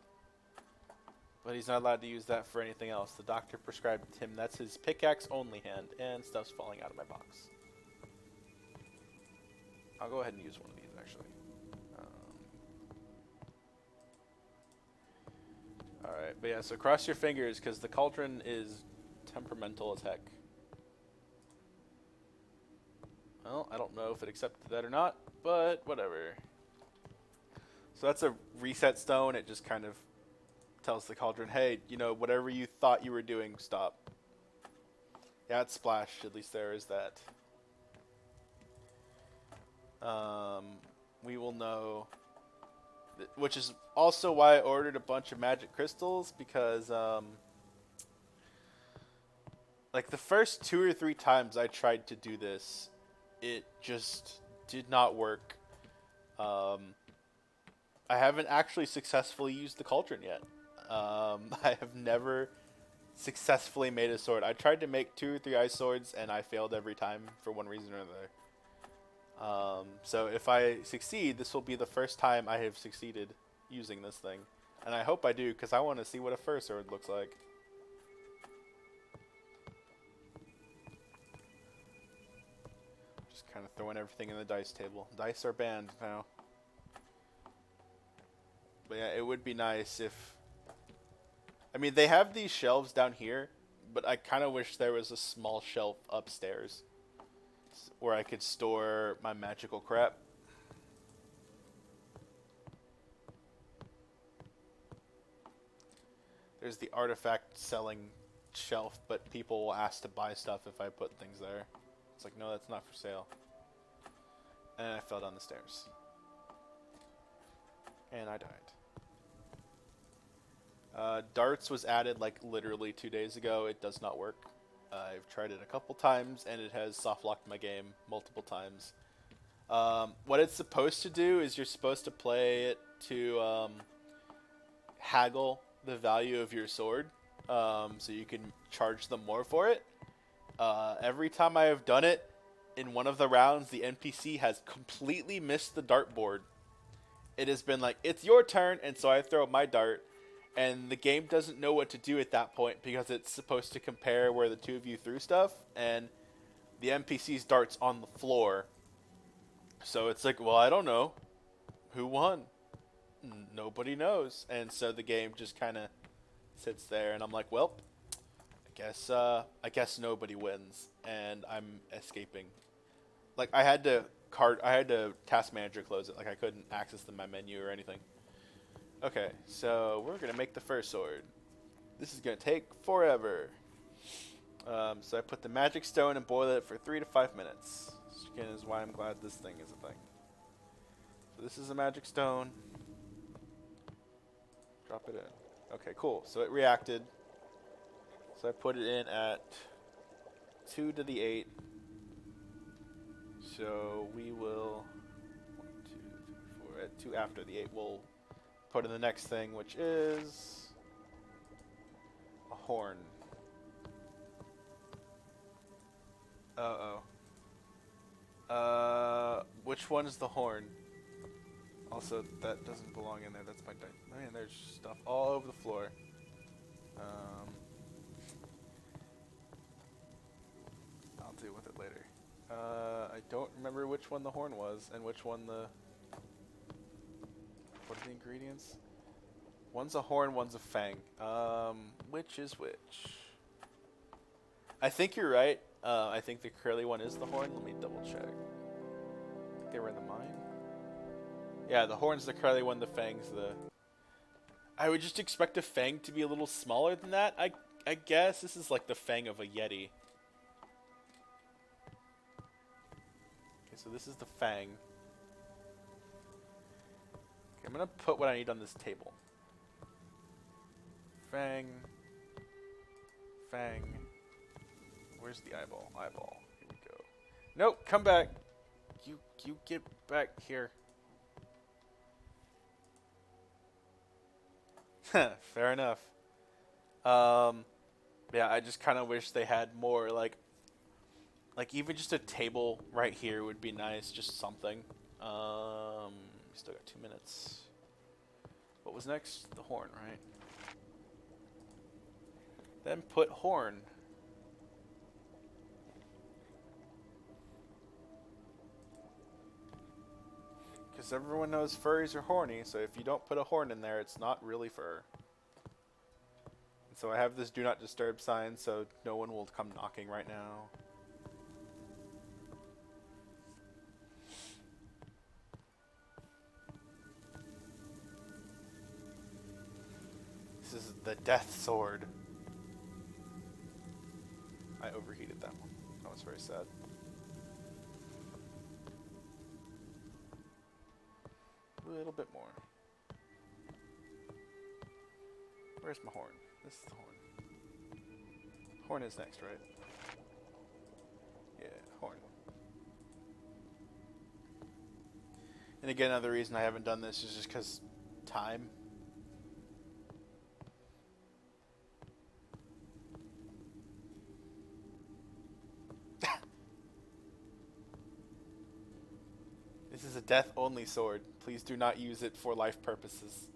But he's not allowed to use that for anything else. The doctor prescribed him that's his pickaxe only hand, and stuff's falling out of my box. I'll go ahead and use one of these actually. Alright, but yeah, so cross your fingers because the cauldron is temperamental as heck. Well, I don't know if it accepted that or not, but whatever. So that's a reset stone. It just kind of tells the cauldron, hey, you know, whatever you thought you were doing, stop. Yeah, it's splashed. At least there is that. We will know. Which is also why I ordered a bunch of magic crystals, because, like, the first 2 or 3 times I tried to do this, it just did not work. I haven't actually successfully used the cauldron yet. I have never successfully made a sword. I tried to make 2 or 3 ice swords, and I failed every time for one reason or another. So if I succeed, this will be the first time I have succeeded using this thing. And I hope I do, because I want to see what a fur sword looks like. Just kind of throwing everything in the dice table. Dice are banned now. But yeah, it would be nice if... I mean, they have these shelves down here, but I kind of wish there was a small shelf upstairs where I could store my magical crap. There's the artifact selling shelf, but people will ask to buy stuff if I put things there. It's like, no, that's not for sale. And I fell down the stairs. And I died. Darts was added like literally 2 days ago. It does not work. I've tried it a couple times, and it has soft-locked my game multiple times. What it's supposed to do is you're supposed to play it to haggle the value of your sword, so you can charge them more for it. Every time I have done it, in one of the rounds, the NPC has completely missed the dartboard. It has been like, it's your turn, and so I throw my dart, and the game doesn't know what to do at that point because it's supposed to compare where the two of you threw stuff, and the NPC's dart's on the floor. So it's like, well, I don't know. Who won? Nobody knows. And so the game just kind of sits there, and I'm like, well, I guess nobody wins, and I'm escaping. Like, I had to task manager close it. Like, I couldn't access my menu or anything. Okay, so we're going to make the first sword. This is going to take forever. So I put the magic stone and boil it for 3 to 5 minutes. Which again is why I'm glad this thing is a thing. So this is a magic stone. Drop it in. Okay, cool. So it reacted. So I put it in at 2 to the 8. So we will 1, 2, 3, 4. At 2 after the 8, we'll put in the next thing, which is a horn. Which one's the horn? Also, that doesn't belong in there. That's my dice. Man, there's stuff all over the floor. I'll deal with it later. I don't remember which one the horn was and which one the... What are the ingredients? One's a horn, one's a fang. Which is which? I think you're right. I think the curly one is the horn. Let me double check. I think they were in the mine. Yeah, the horn's the curly one. The fang's the. I would just expect a fang to be a little smaller than that. I guess this is like the fang of a yeti. Okay, so this is the fang. Okay, I'm gonna put what I need on this table. Fang. Fang. Where's the eyeball? Eyeball. Here we go. Nope, come back. You get back here. Fair enough. Yeah, I just kind of wish they had more like even just a table right here would be nice. Just something. We still got 2 minutes. What was next? The horn, right? Then put horn. Because everyone knows furries are horny, so if you don't put a horn in there, it's not really fur. And so I have this do not disturb sign, so no one will come knocking right now. This is the death sword. I overheated that one. That was very sad. A little bit more. Where's my horn? This is the horn. Horn is next, right? Yeah, horn. And again, another reason I haven't done this is just because time. This is a death-only sword. Please do not use it for life purposes.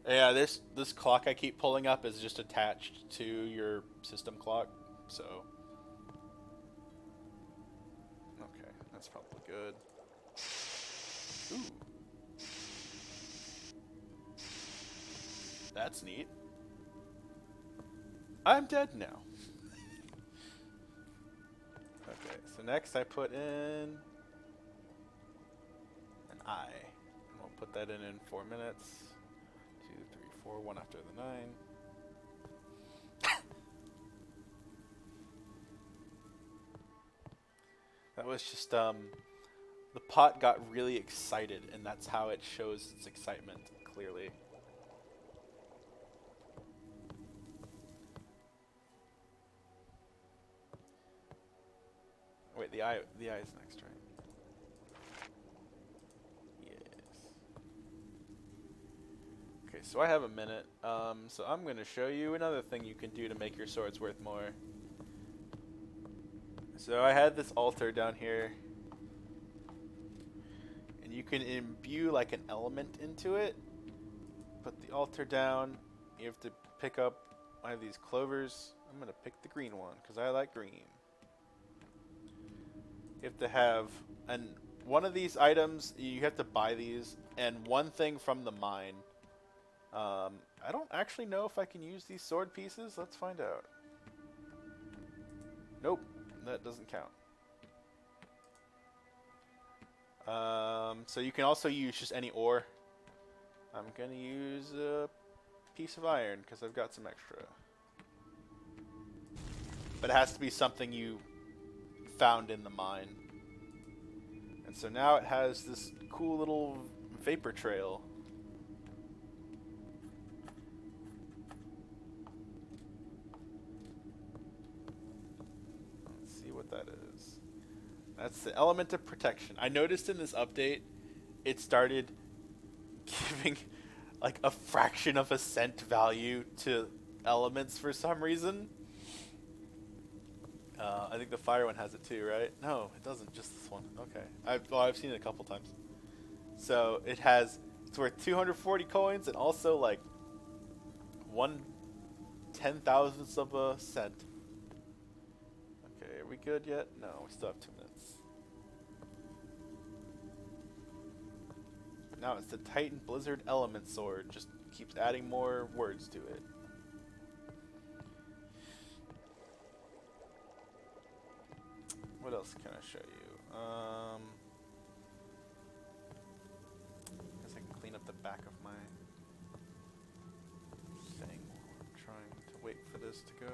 Yeah, this clock I keep pulling up is just attached to your system clock, so... Okay, that's probably good. Ooh. That's neat. I'm dead now. Okay, so next I put in an eye. And we'll put that in 4 minutes. 2, 3, 4, one after the 9. That was just, the pot got really excited, and that's how it shows its excitement, clearly. Wait, the eye is next, right? Yes. Okay, so I have a minute. So I'm going to show you another thing you can do to make your swords worth more. So I had this altar down here, and you can imbue like an element into it. Put the altar down. You have to pick up one of these clovers. I'm going to pick the green one because I like green. You have to have one of these items. You have to buy these, and one thing from the mine. I don't actually know if I can use these sword pieces. Let's find out. Nope, that doesn't count. So you can also use just any ore. I'm gonna use a piece of iron because I've got some extra. But it has to be something you found in the mine. And so now it has this cool little vapor trail. Let's see what that is. That's the element of protection. I noticed in this update it started giving like a fraction of a cent value to elements for some reason. I think the fire one has it too, right? No, it doesn't. Just this one. Okay. I've seen it a couple times. So it's worth 240 coins and also like 1/10,000th of a cent. Okay, are we good yet? No, we still have 2 minutes. Now it's the Titan Blizzard Element Sword. Just keeps adding more words to it. else can I show you? Guess I can clean up the back of my thing while I'm trying to wait for this to go.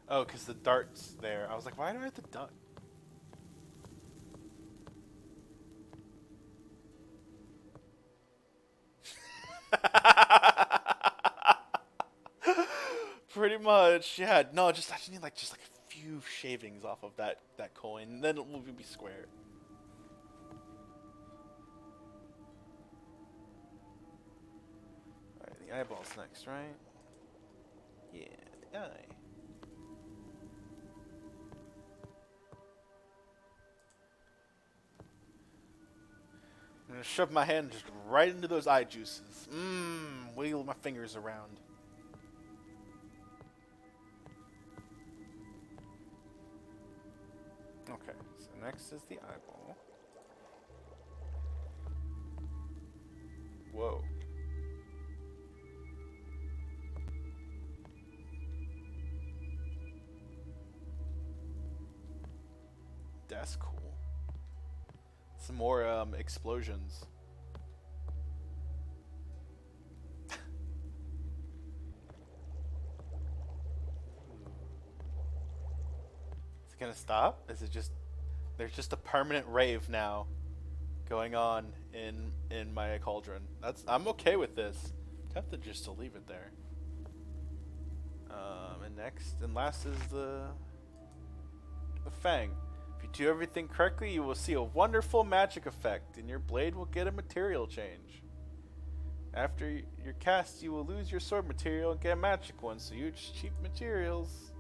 Oh, because the dart's there. I was like, why do I have the dart? Pretty much, yeah. No, just I just need like a few shavings off of that coin, then it will be square. All right, the eyeball's next, right? Yeah, the eye. I'm gonna shove my hand just right into those eye juices. Wiggle my fingers around. Okay, so next is the eyeball. Whoa. That's cool. Some more explosions. Is it gonna stop? Is it just there's just a permanent rave now going on in my cauldron? I'm okay with this. I have to just to leave it there. And next and last is the fang. If you do everything correctly, you will see a wonderful magic effect, and your blade will get a material change. After your cast, you will lose your sword material and get a magic one, so use cheap materials.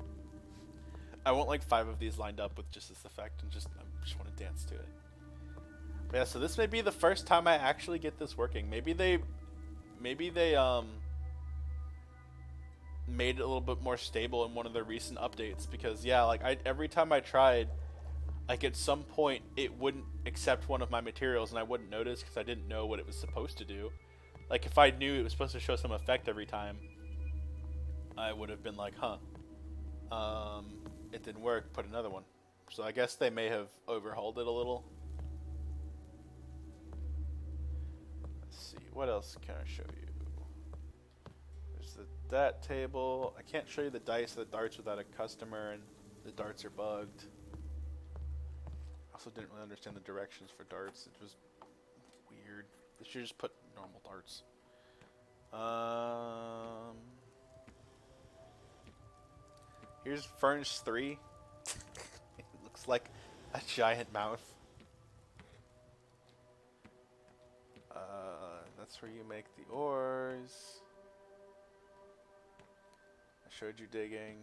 I want like 5 of these lined up with just this effect, and I just want to dance to it. But yeah, so this may be the first time I actually get this working. Maybe they made it a little bit more stable in one of their recent updates, because yeah, like every time I tried, like at some point it wouldn't accept one of my materials and I wouldn't notice because I didn't know what it was supposed to do. Like if I knew it was supposed to show some effect every time, I would have been like, huh, it didn't work, put another one. So I guess they may have overhauled it a little. Let's see, what else can I show you? There's that table. I can't show you the dice or the darts without a customer, and the darts are bugged. I also didn't really understand the directions for darts. It was weird. They should just put normal darts. Here's Furnace 3. It looks like a giant mouth. That's where you make the ores. I showed you digging.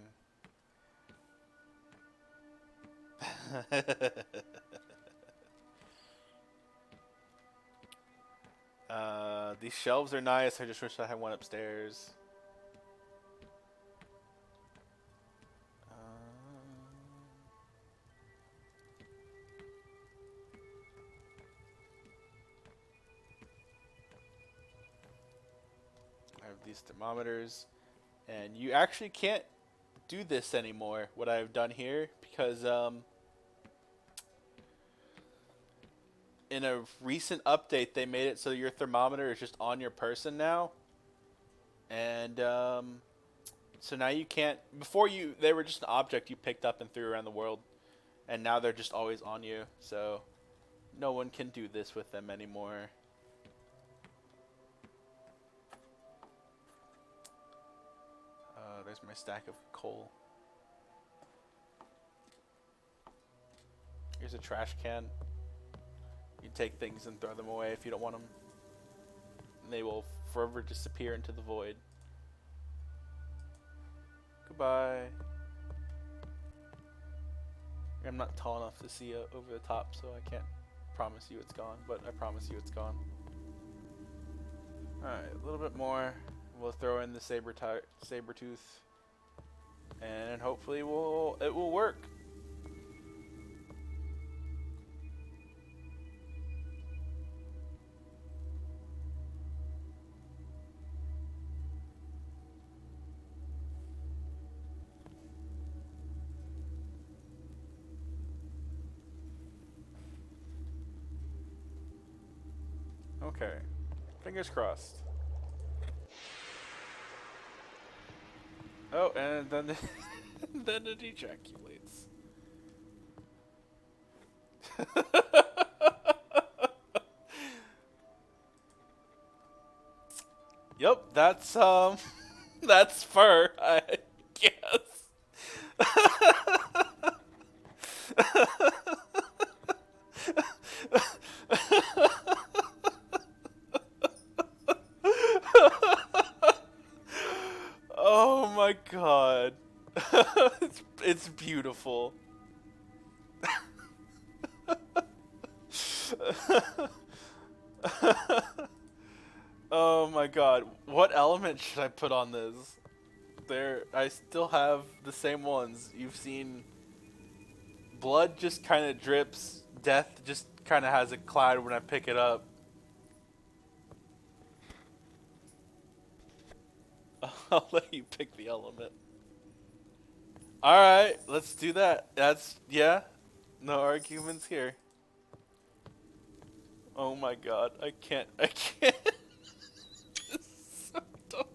These shelves are nice. I just wish I had one upstairs. I have these thermometers, and you actually can't do this anymore, what I've done here, because in a recent update they made it so your thermometer is just on your person now, and so now you can't. Before they were just an object you picked up and threw around the world, and now they're just always on you, so no one can do this with them anymore. There's my stack of coal. Here's a trash can. You take things and throw them away if you don't want them. And they will forever disappear into the void. Goodbye. I'm not tall enough to see over the top, so I can't promise you it's gone, but I promise you it's gone. Alright, a little bit more. We'll throw in the saber tooth, and hopefully it will work. Okay. Fingers crossed. Oh, and then then it ejaculates. Yep, that's that's fur, I guess. Oh my god. It's beautiful. Oh my god. What element should I put on this? I still have the same ones. You've seen blood just kind of drips. Death just kind of has a cloud when I pick it up. I'll let you pick the element. Alright, let's do that. Yeah. No arguments here. Oh my god, I can't. This is so dumb.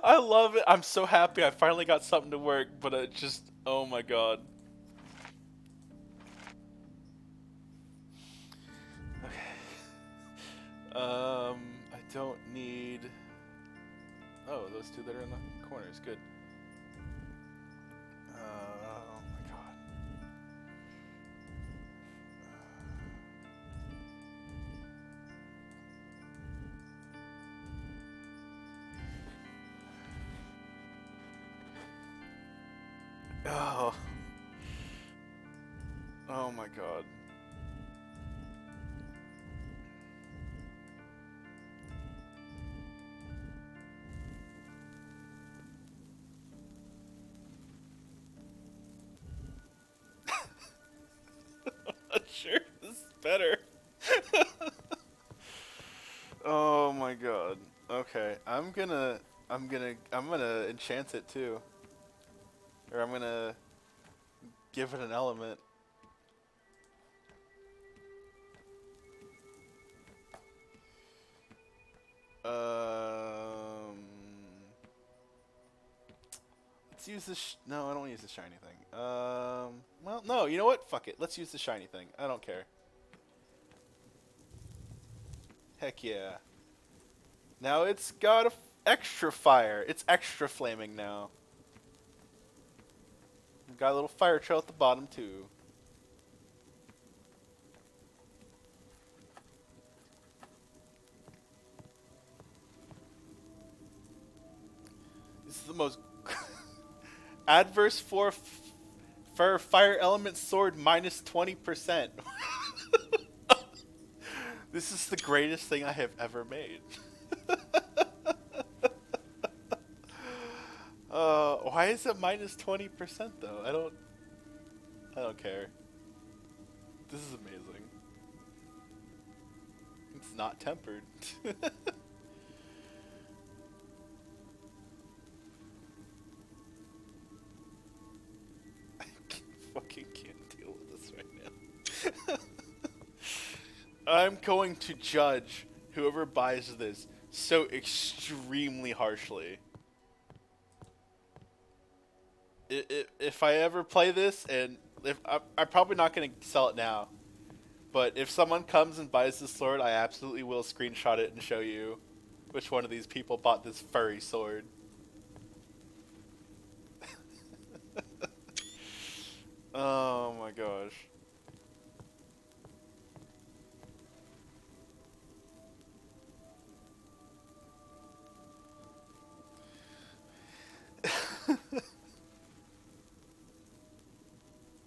I love it. I'm so happy I finally got something to work, but it just, oh my god. Okay. I don't need, oh, those two that are in the corners, good. Oh my god. Oh. Oh my god. I'm not sure this is better. Oh my god. Okay, I'm gonna enchant it too. Or I'm gonna give it an element. Um, let's use this. No, I don't want to use the shiny thing. Well, no. You know what? Fuck it. Let's use the shiny thing. I don't care. Heck yeah. Now it's got extra fire. It's extra flaming now. Got a little fire trail at the bottom too. This is the most adverse for fire element sword minus 20%. This is the greatest thing I have ever made. Why is it minus 20% though? I don't care. This is amazing. It's not tempered. I fucking can't deal with this right now. I'm going to judge whoever buys this so extremely harshly. If I ever play this, and if I'm probably not going to sell it now, but if someone comes and buys this sword, I absolutely will screenshot it and show you which one of these people bought this furry sword. Oh my gosh.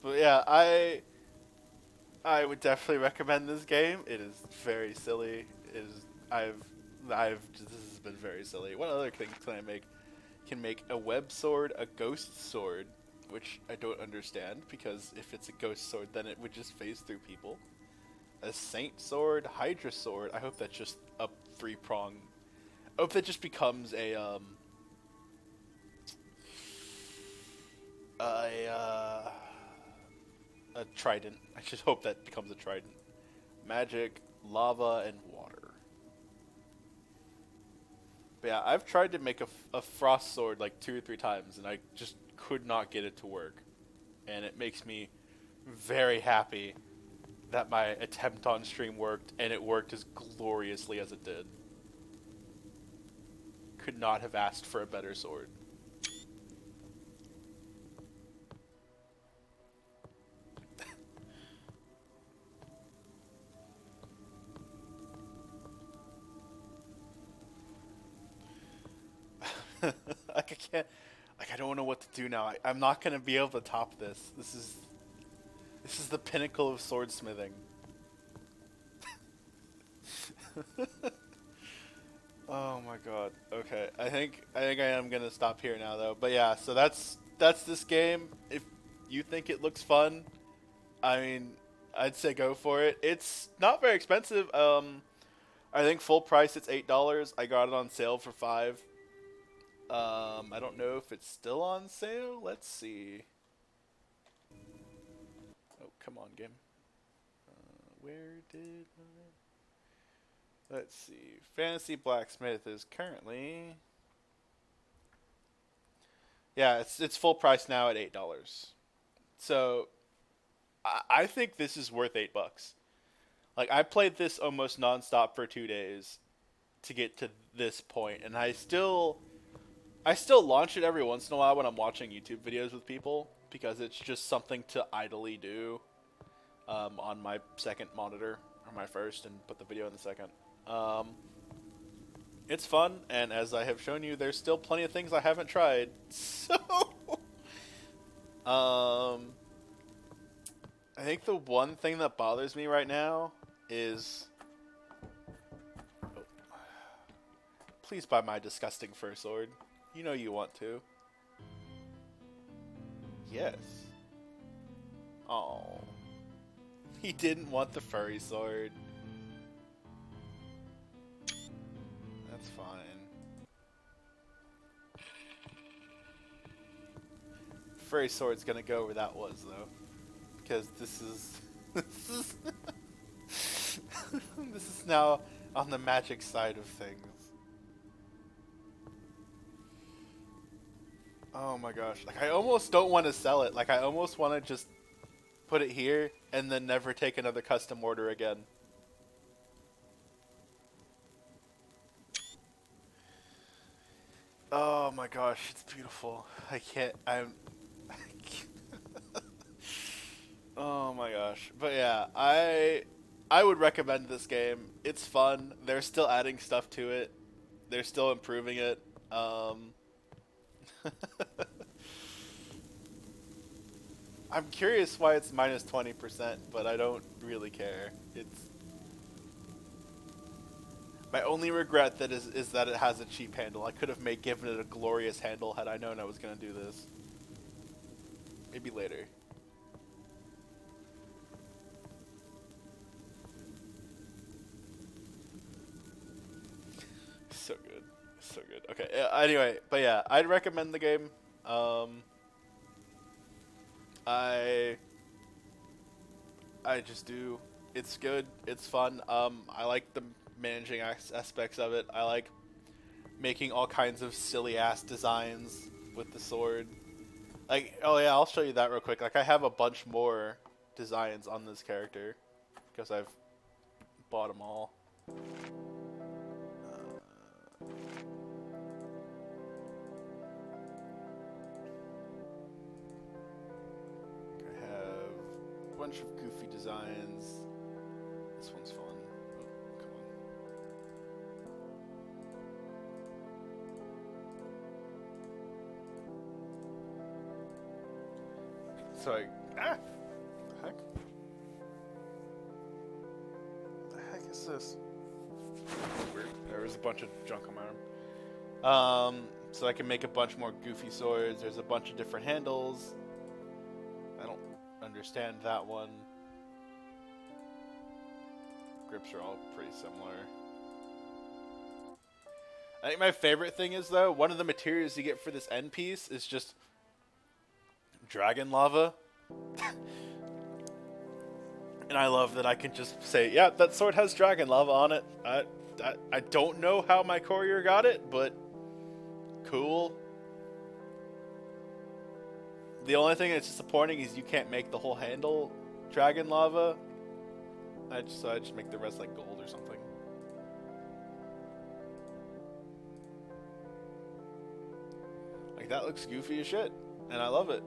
But yeah, I would definitely recommend this game. It is very silly. It is this has been very silly. What other things can I make? Can make a web sword, a ghost sword, which I don't understand because if it's a ghost sword, then it would just phase through people. A saint sword, hydra sword. I hope that's just a 3-prong. I hope that just becomes a trident. I just hope that becomes a trident. Magic, lava and water. But yeah, I've tried to make a frost sword like 2 or 3 times, and I just could not get it to work. And it makes me very happy that my attempt on stream worked, and it worked as gloriously as it did. Could not have asked for a better sword. Like I can't, like I don't know what to do now. I'm not gonna be able to top this. This is the pinnacle of swordsmithing. Oh my god. Okay. I am gonna stop here now though. But yeah, so that's this game. If you think it looks fun, I mean, I'd say go for it. It's not very expensive. I think full price it's $8. I got it on sale for 5. I don't know if it's still on sale. Let's see. Oh, come on, game. Where did my... Let's see. Fantasy Blacksmith is currently... Yeah, it's full price now at $8. So, I think this is worth $8. Like, I played this almost nonstop for 2 days to get to this point, and I still launch it every once in a while when I'm watching YouTube videos with people, because it's just something to idly do on my second monitor, or my first, and put the video in the second. It's fun, and as I have shown you, there's still plenty of things I haven't tried. So, I think the one thing that bothers me right now is... Oh. Please buy my disgusting fur sword. You know you want to. Yes. Oh. He didn't want the furry sword. That's fine. Furry sword's gonna go where that was, though. Because this is... this is now on the magic side of things. Oh my gosh. Like, I almost don't want to sell it. Like, I almost want to just put it here and then never take another custom order again. Oh my gosh, it's beautiful. I can't, oh my gosh. But yeah, I would recommend this game. It's fun. They're still adding stuff to it. They're still improving it. I'm curious why it's minus 20%, but I don't really care. It's my only regret that is that it has a cheap handle. I could have given it a glorious handle had I known I was gonna do this. Maybe later. So good. So good. Okay, anyway, but yeah, I'd recommend the game. I just do. It's good. It's fun. I like the managing aspects of it. I like making all kinds of silly ass designs with the sword. Like, oh yeah, I'll show you that real quick. Like, I have a bunch more designs on this character because I've bought them all. Bunch of goofy designs. This one's fun. Oh, come on. So what the heck? What the heck is this? Weird. There was a bunch of junk on my arm. So I can make a bunch more goofy swords. There's a bunch of different handles. I don't understand that one. Grips are all pretty similar. I think my favorite thing is, though, one of the materials you get for this end piece is just dragon lava. And I love that I can just say, yeah, that sword has dragon lava on it. I don't know how my courier got it, but cool. The only thing that's disappointing is you can't make the whole handle dragon lava. I just make the rest like gold or something. Like that looks goofy as shit, and I love it.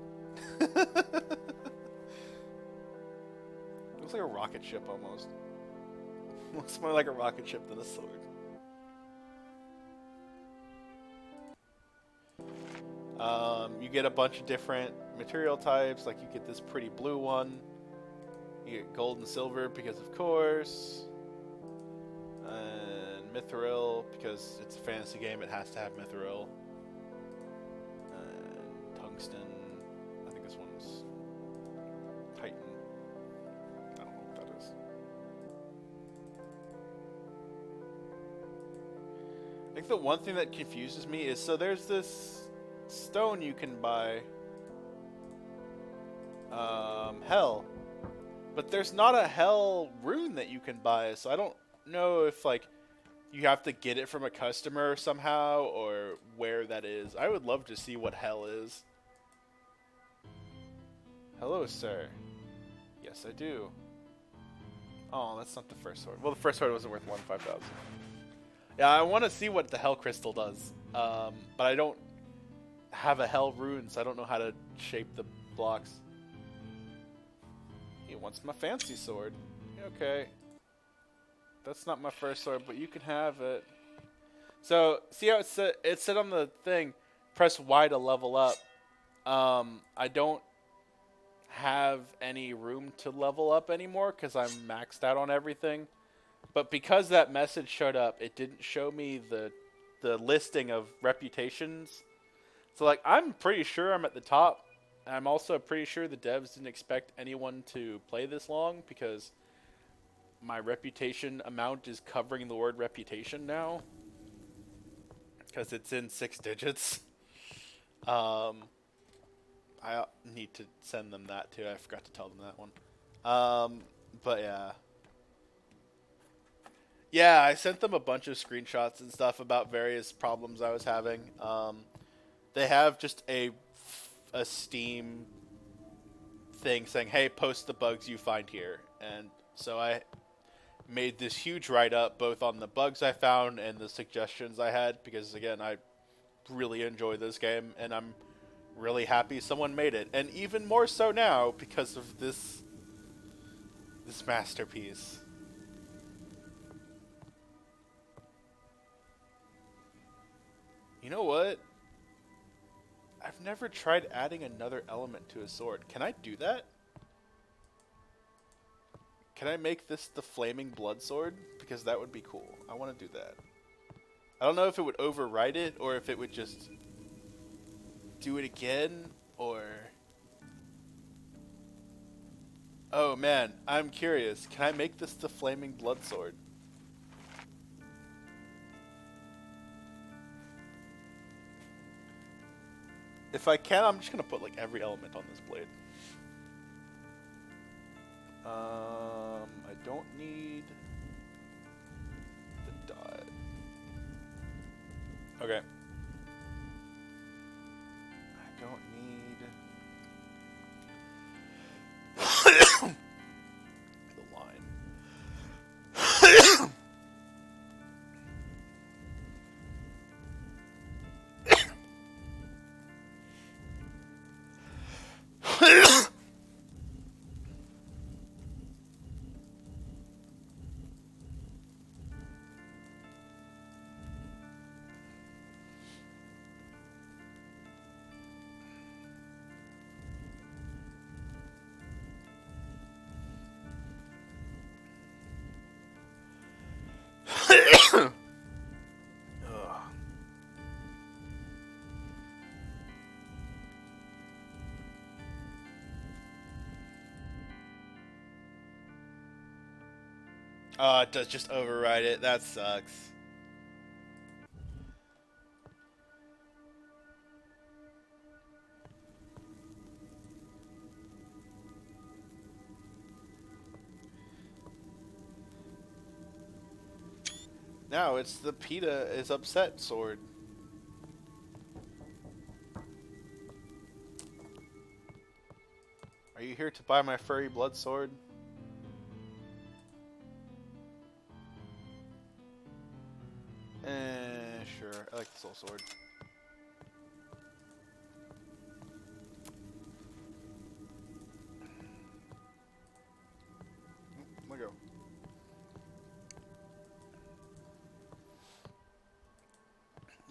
Looks like a rocket ship almost. Looks more like a rocket ship than a sword. You get a bunch of different material types, like you get this pretty blue one. You get gold and silver because of course. And mithril, because it's a fantasy game, it has to have mithril. And tungsten. I think this one's Titan. I don't know what that is. I think the one thing that confuses me is, so there's this stone you can buy, hell, but there's not a hell rune that you can buy, so I don't know if like you have to get it from a customer somehow or where that is. I would love to see what hell is. Hello, sir. Yes, I do. Oh, that's not the first sword. Well, the first sword wasn't worth 5,000. Yeah, I want to see what the hell crystal does, but I don't have a hell rune, so I don't know how to shape the blocks. He wants my fancy sword. Okay. That's not my first sword, but you can have it. So, see how it said on the thing, press Y to level up. I don't have any room to level up anymore because I'm maxed out on everything. But because that message showed up, it didn't show me the listing of reputations. So, like, I'm pretty sure I'm at the top. I'm also pretty sure the devs didn't expect anyone to play this long because my reputation amount is covering the word reputation now. Because it's in 6 digits. I need to send them that too. I forgot to tell them that one. But yeah. Yeah, I sent them a bunch of screenshots and stuff about various problems I was having. They have just a Steam thing saying, hey, post the bugs you find here. And so I made this huge write-up both on the bugs I found and the suggestions I had, because again, I really enjoy this game and I'm really happy someone made it, and even more so now because of this masterpiece. You know what? I've never tried adding another element to a sword. Can I do that? Can I make this the flaming blood sword? Because that would be cool. I want to do that. I don't know if it would overwrite it or if it would just do it again, or... Oh man, I'm curious. Can I make this the flaming blood sword? If I can, I'm just gonna put like every element on this blade. I don't need the dot. Okay. I don't need the line. Oh, it does just override it. That sucks. No, it's the PETA is upset sword. Are you here to buy my furry blood sword? Sure. I like the soul sword. Let go.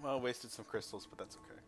Well, wasted some crystals, but that's okay.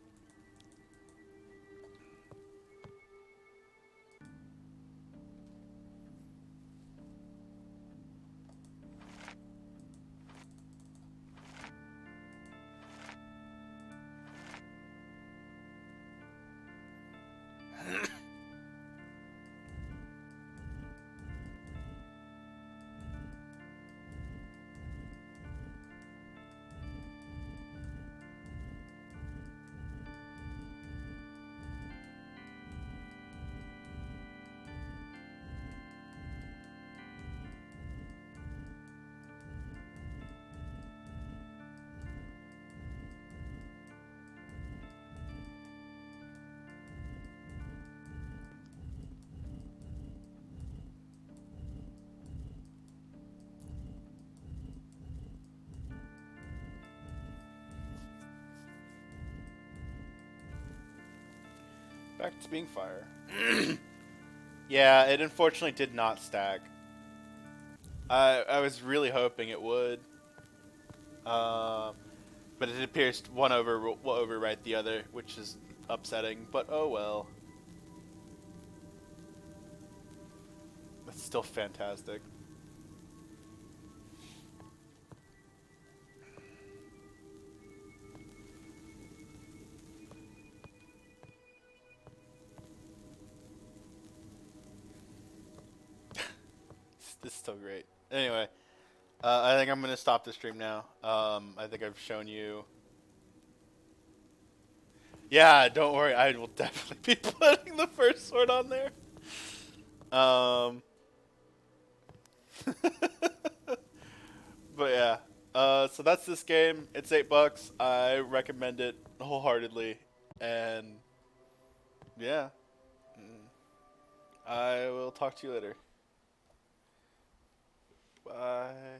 Back to being fire. Yeah, it unfortunately did not stack. I was really hoping it would. Uh, but it appears one will overwrite the other, which is upsetting. But oh well. It's still fantastic. This is still great. Anyway, I think I'm gonna stop the stream now. I think I've shown you. Yeah, don't worry. I will definitely be putting the first sword on there. Um, but yeah. So that's this game. It's $8. I recommend it wholeheartedly, and yeah, I will talk to you later. Bye.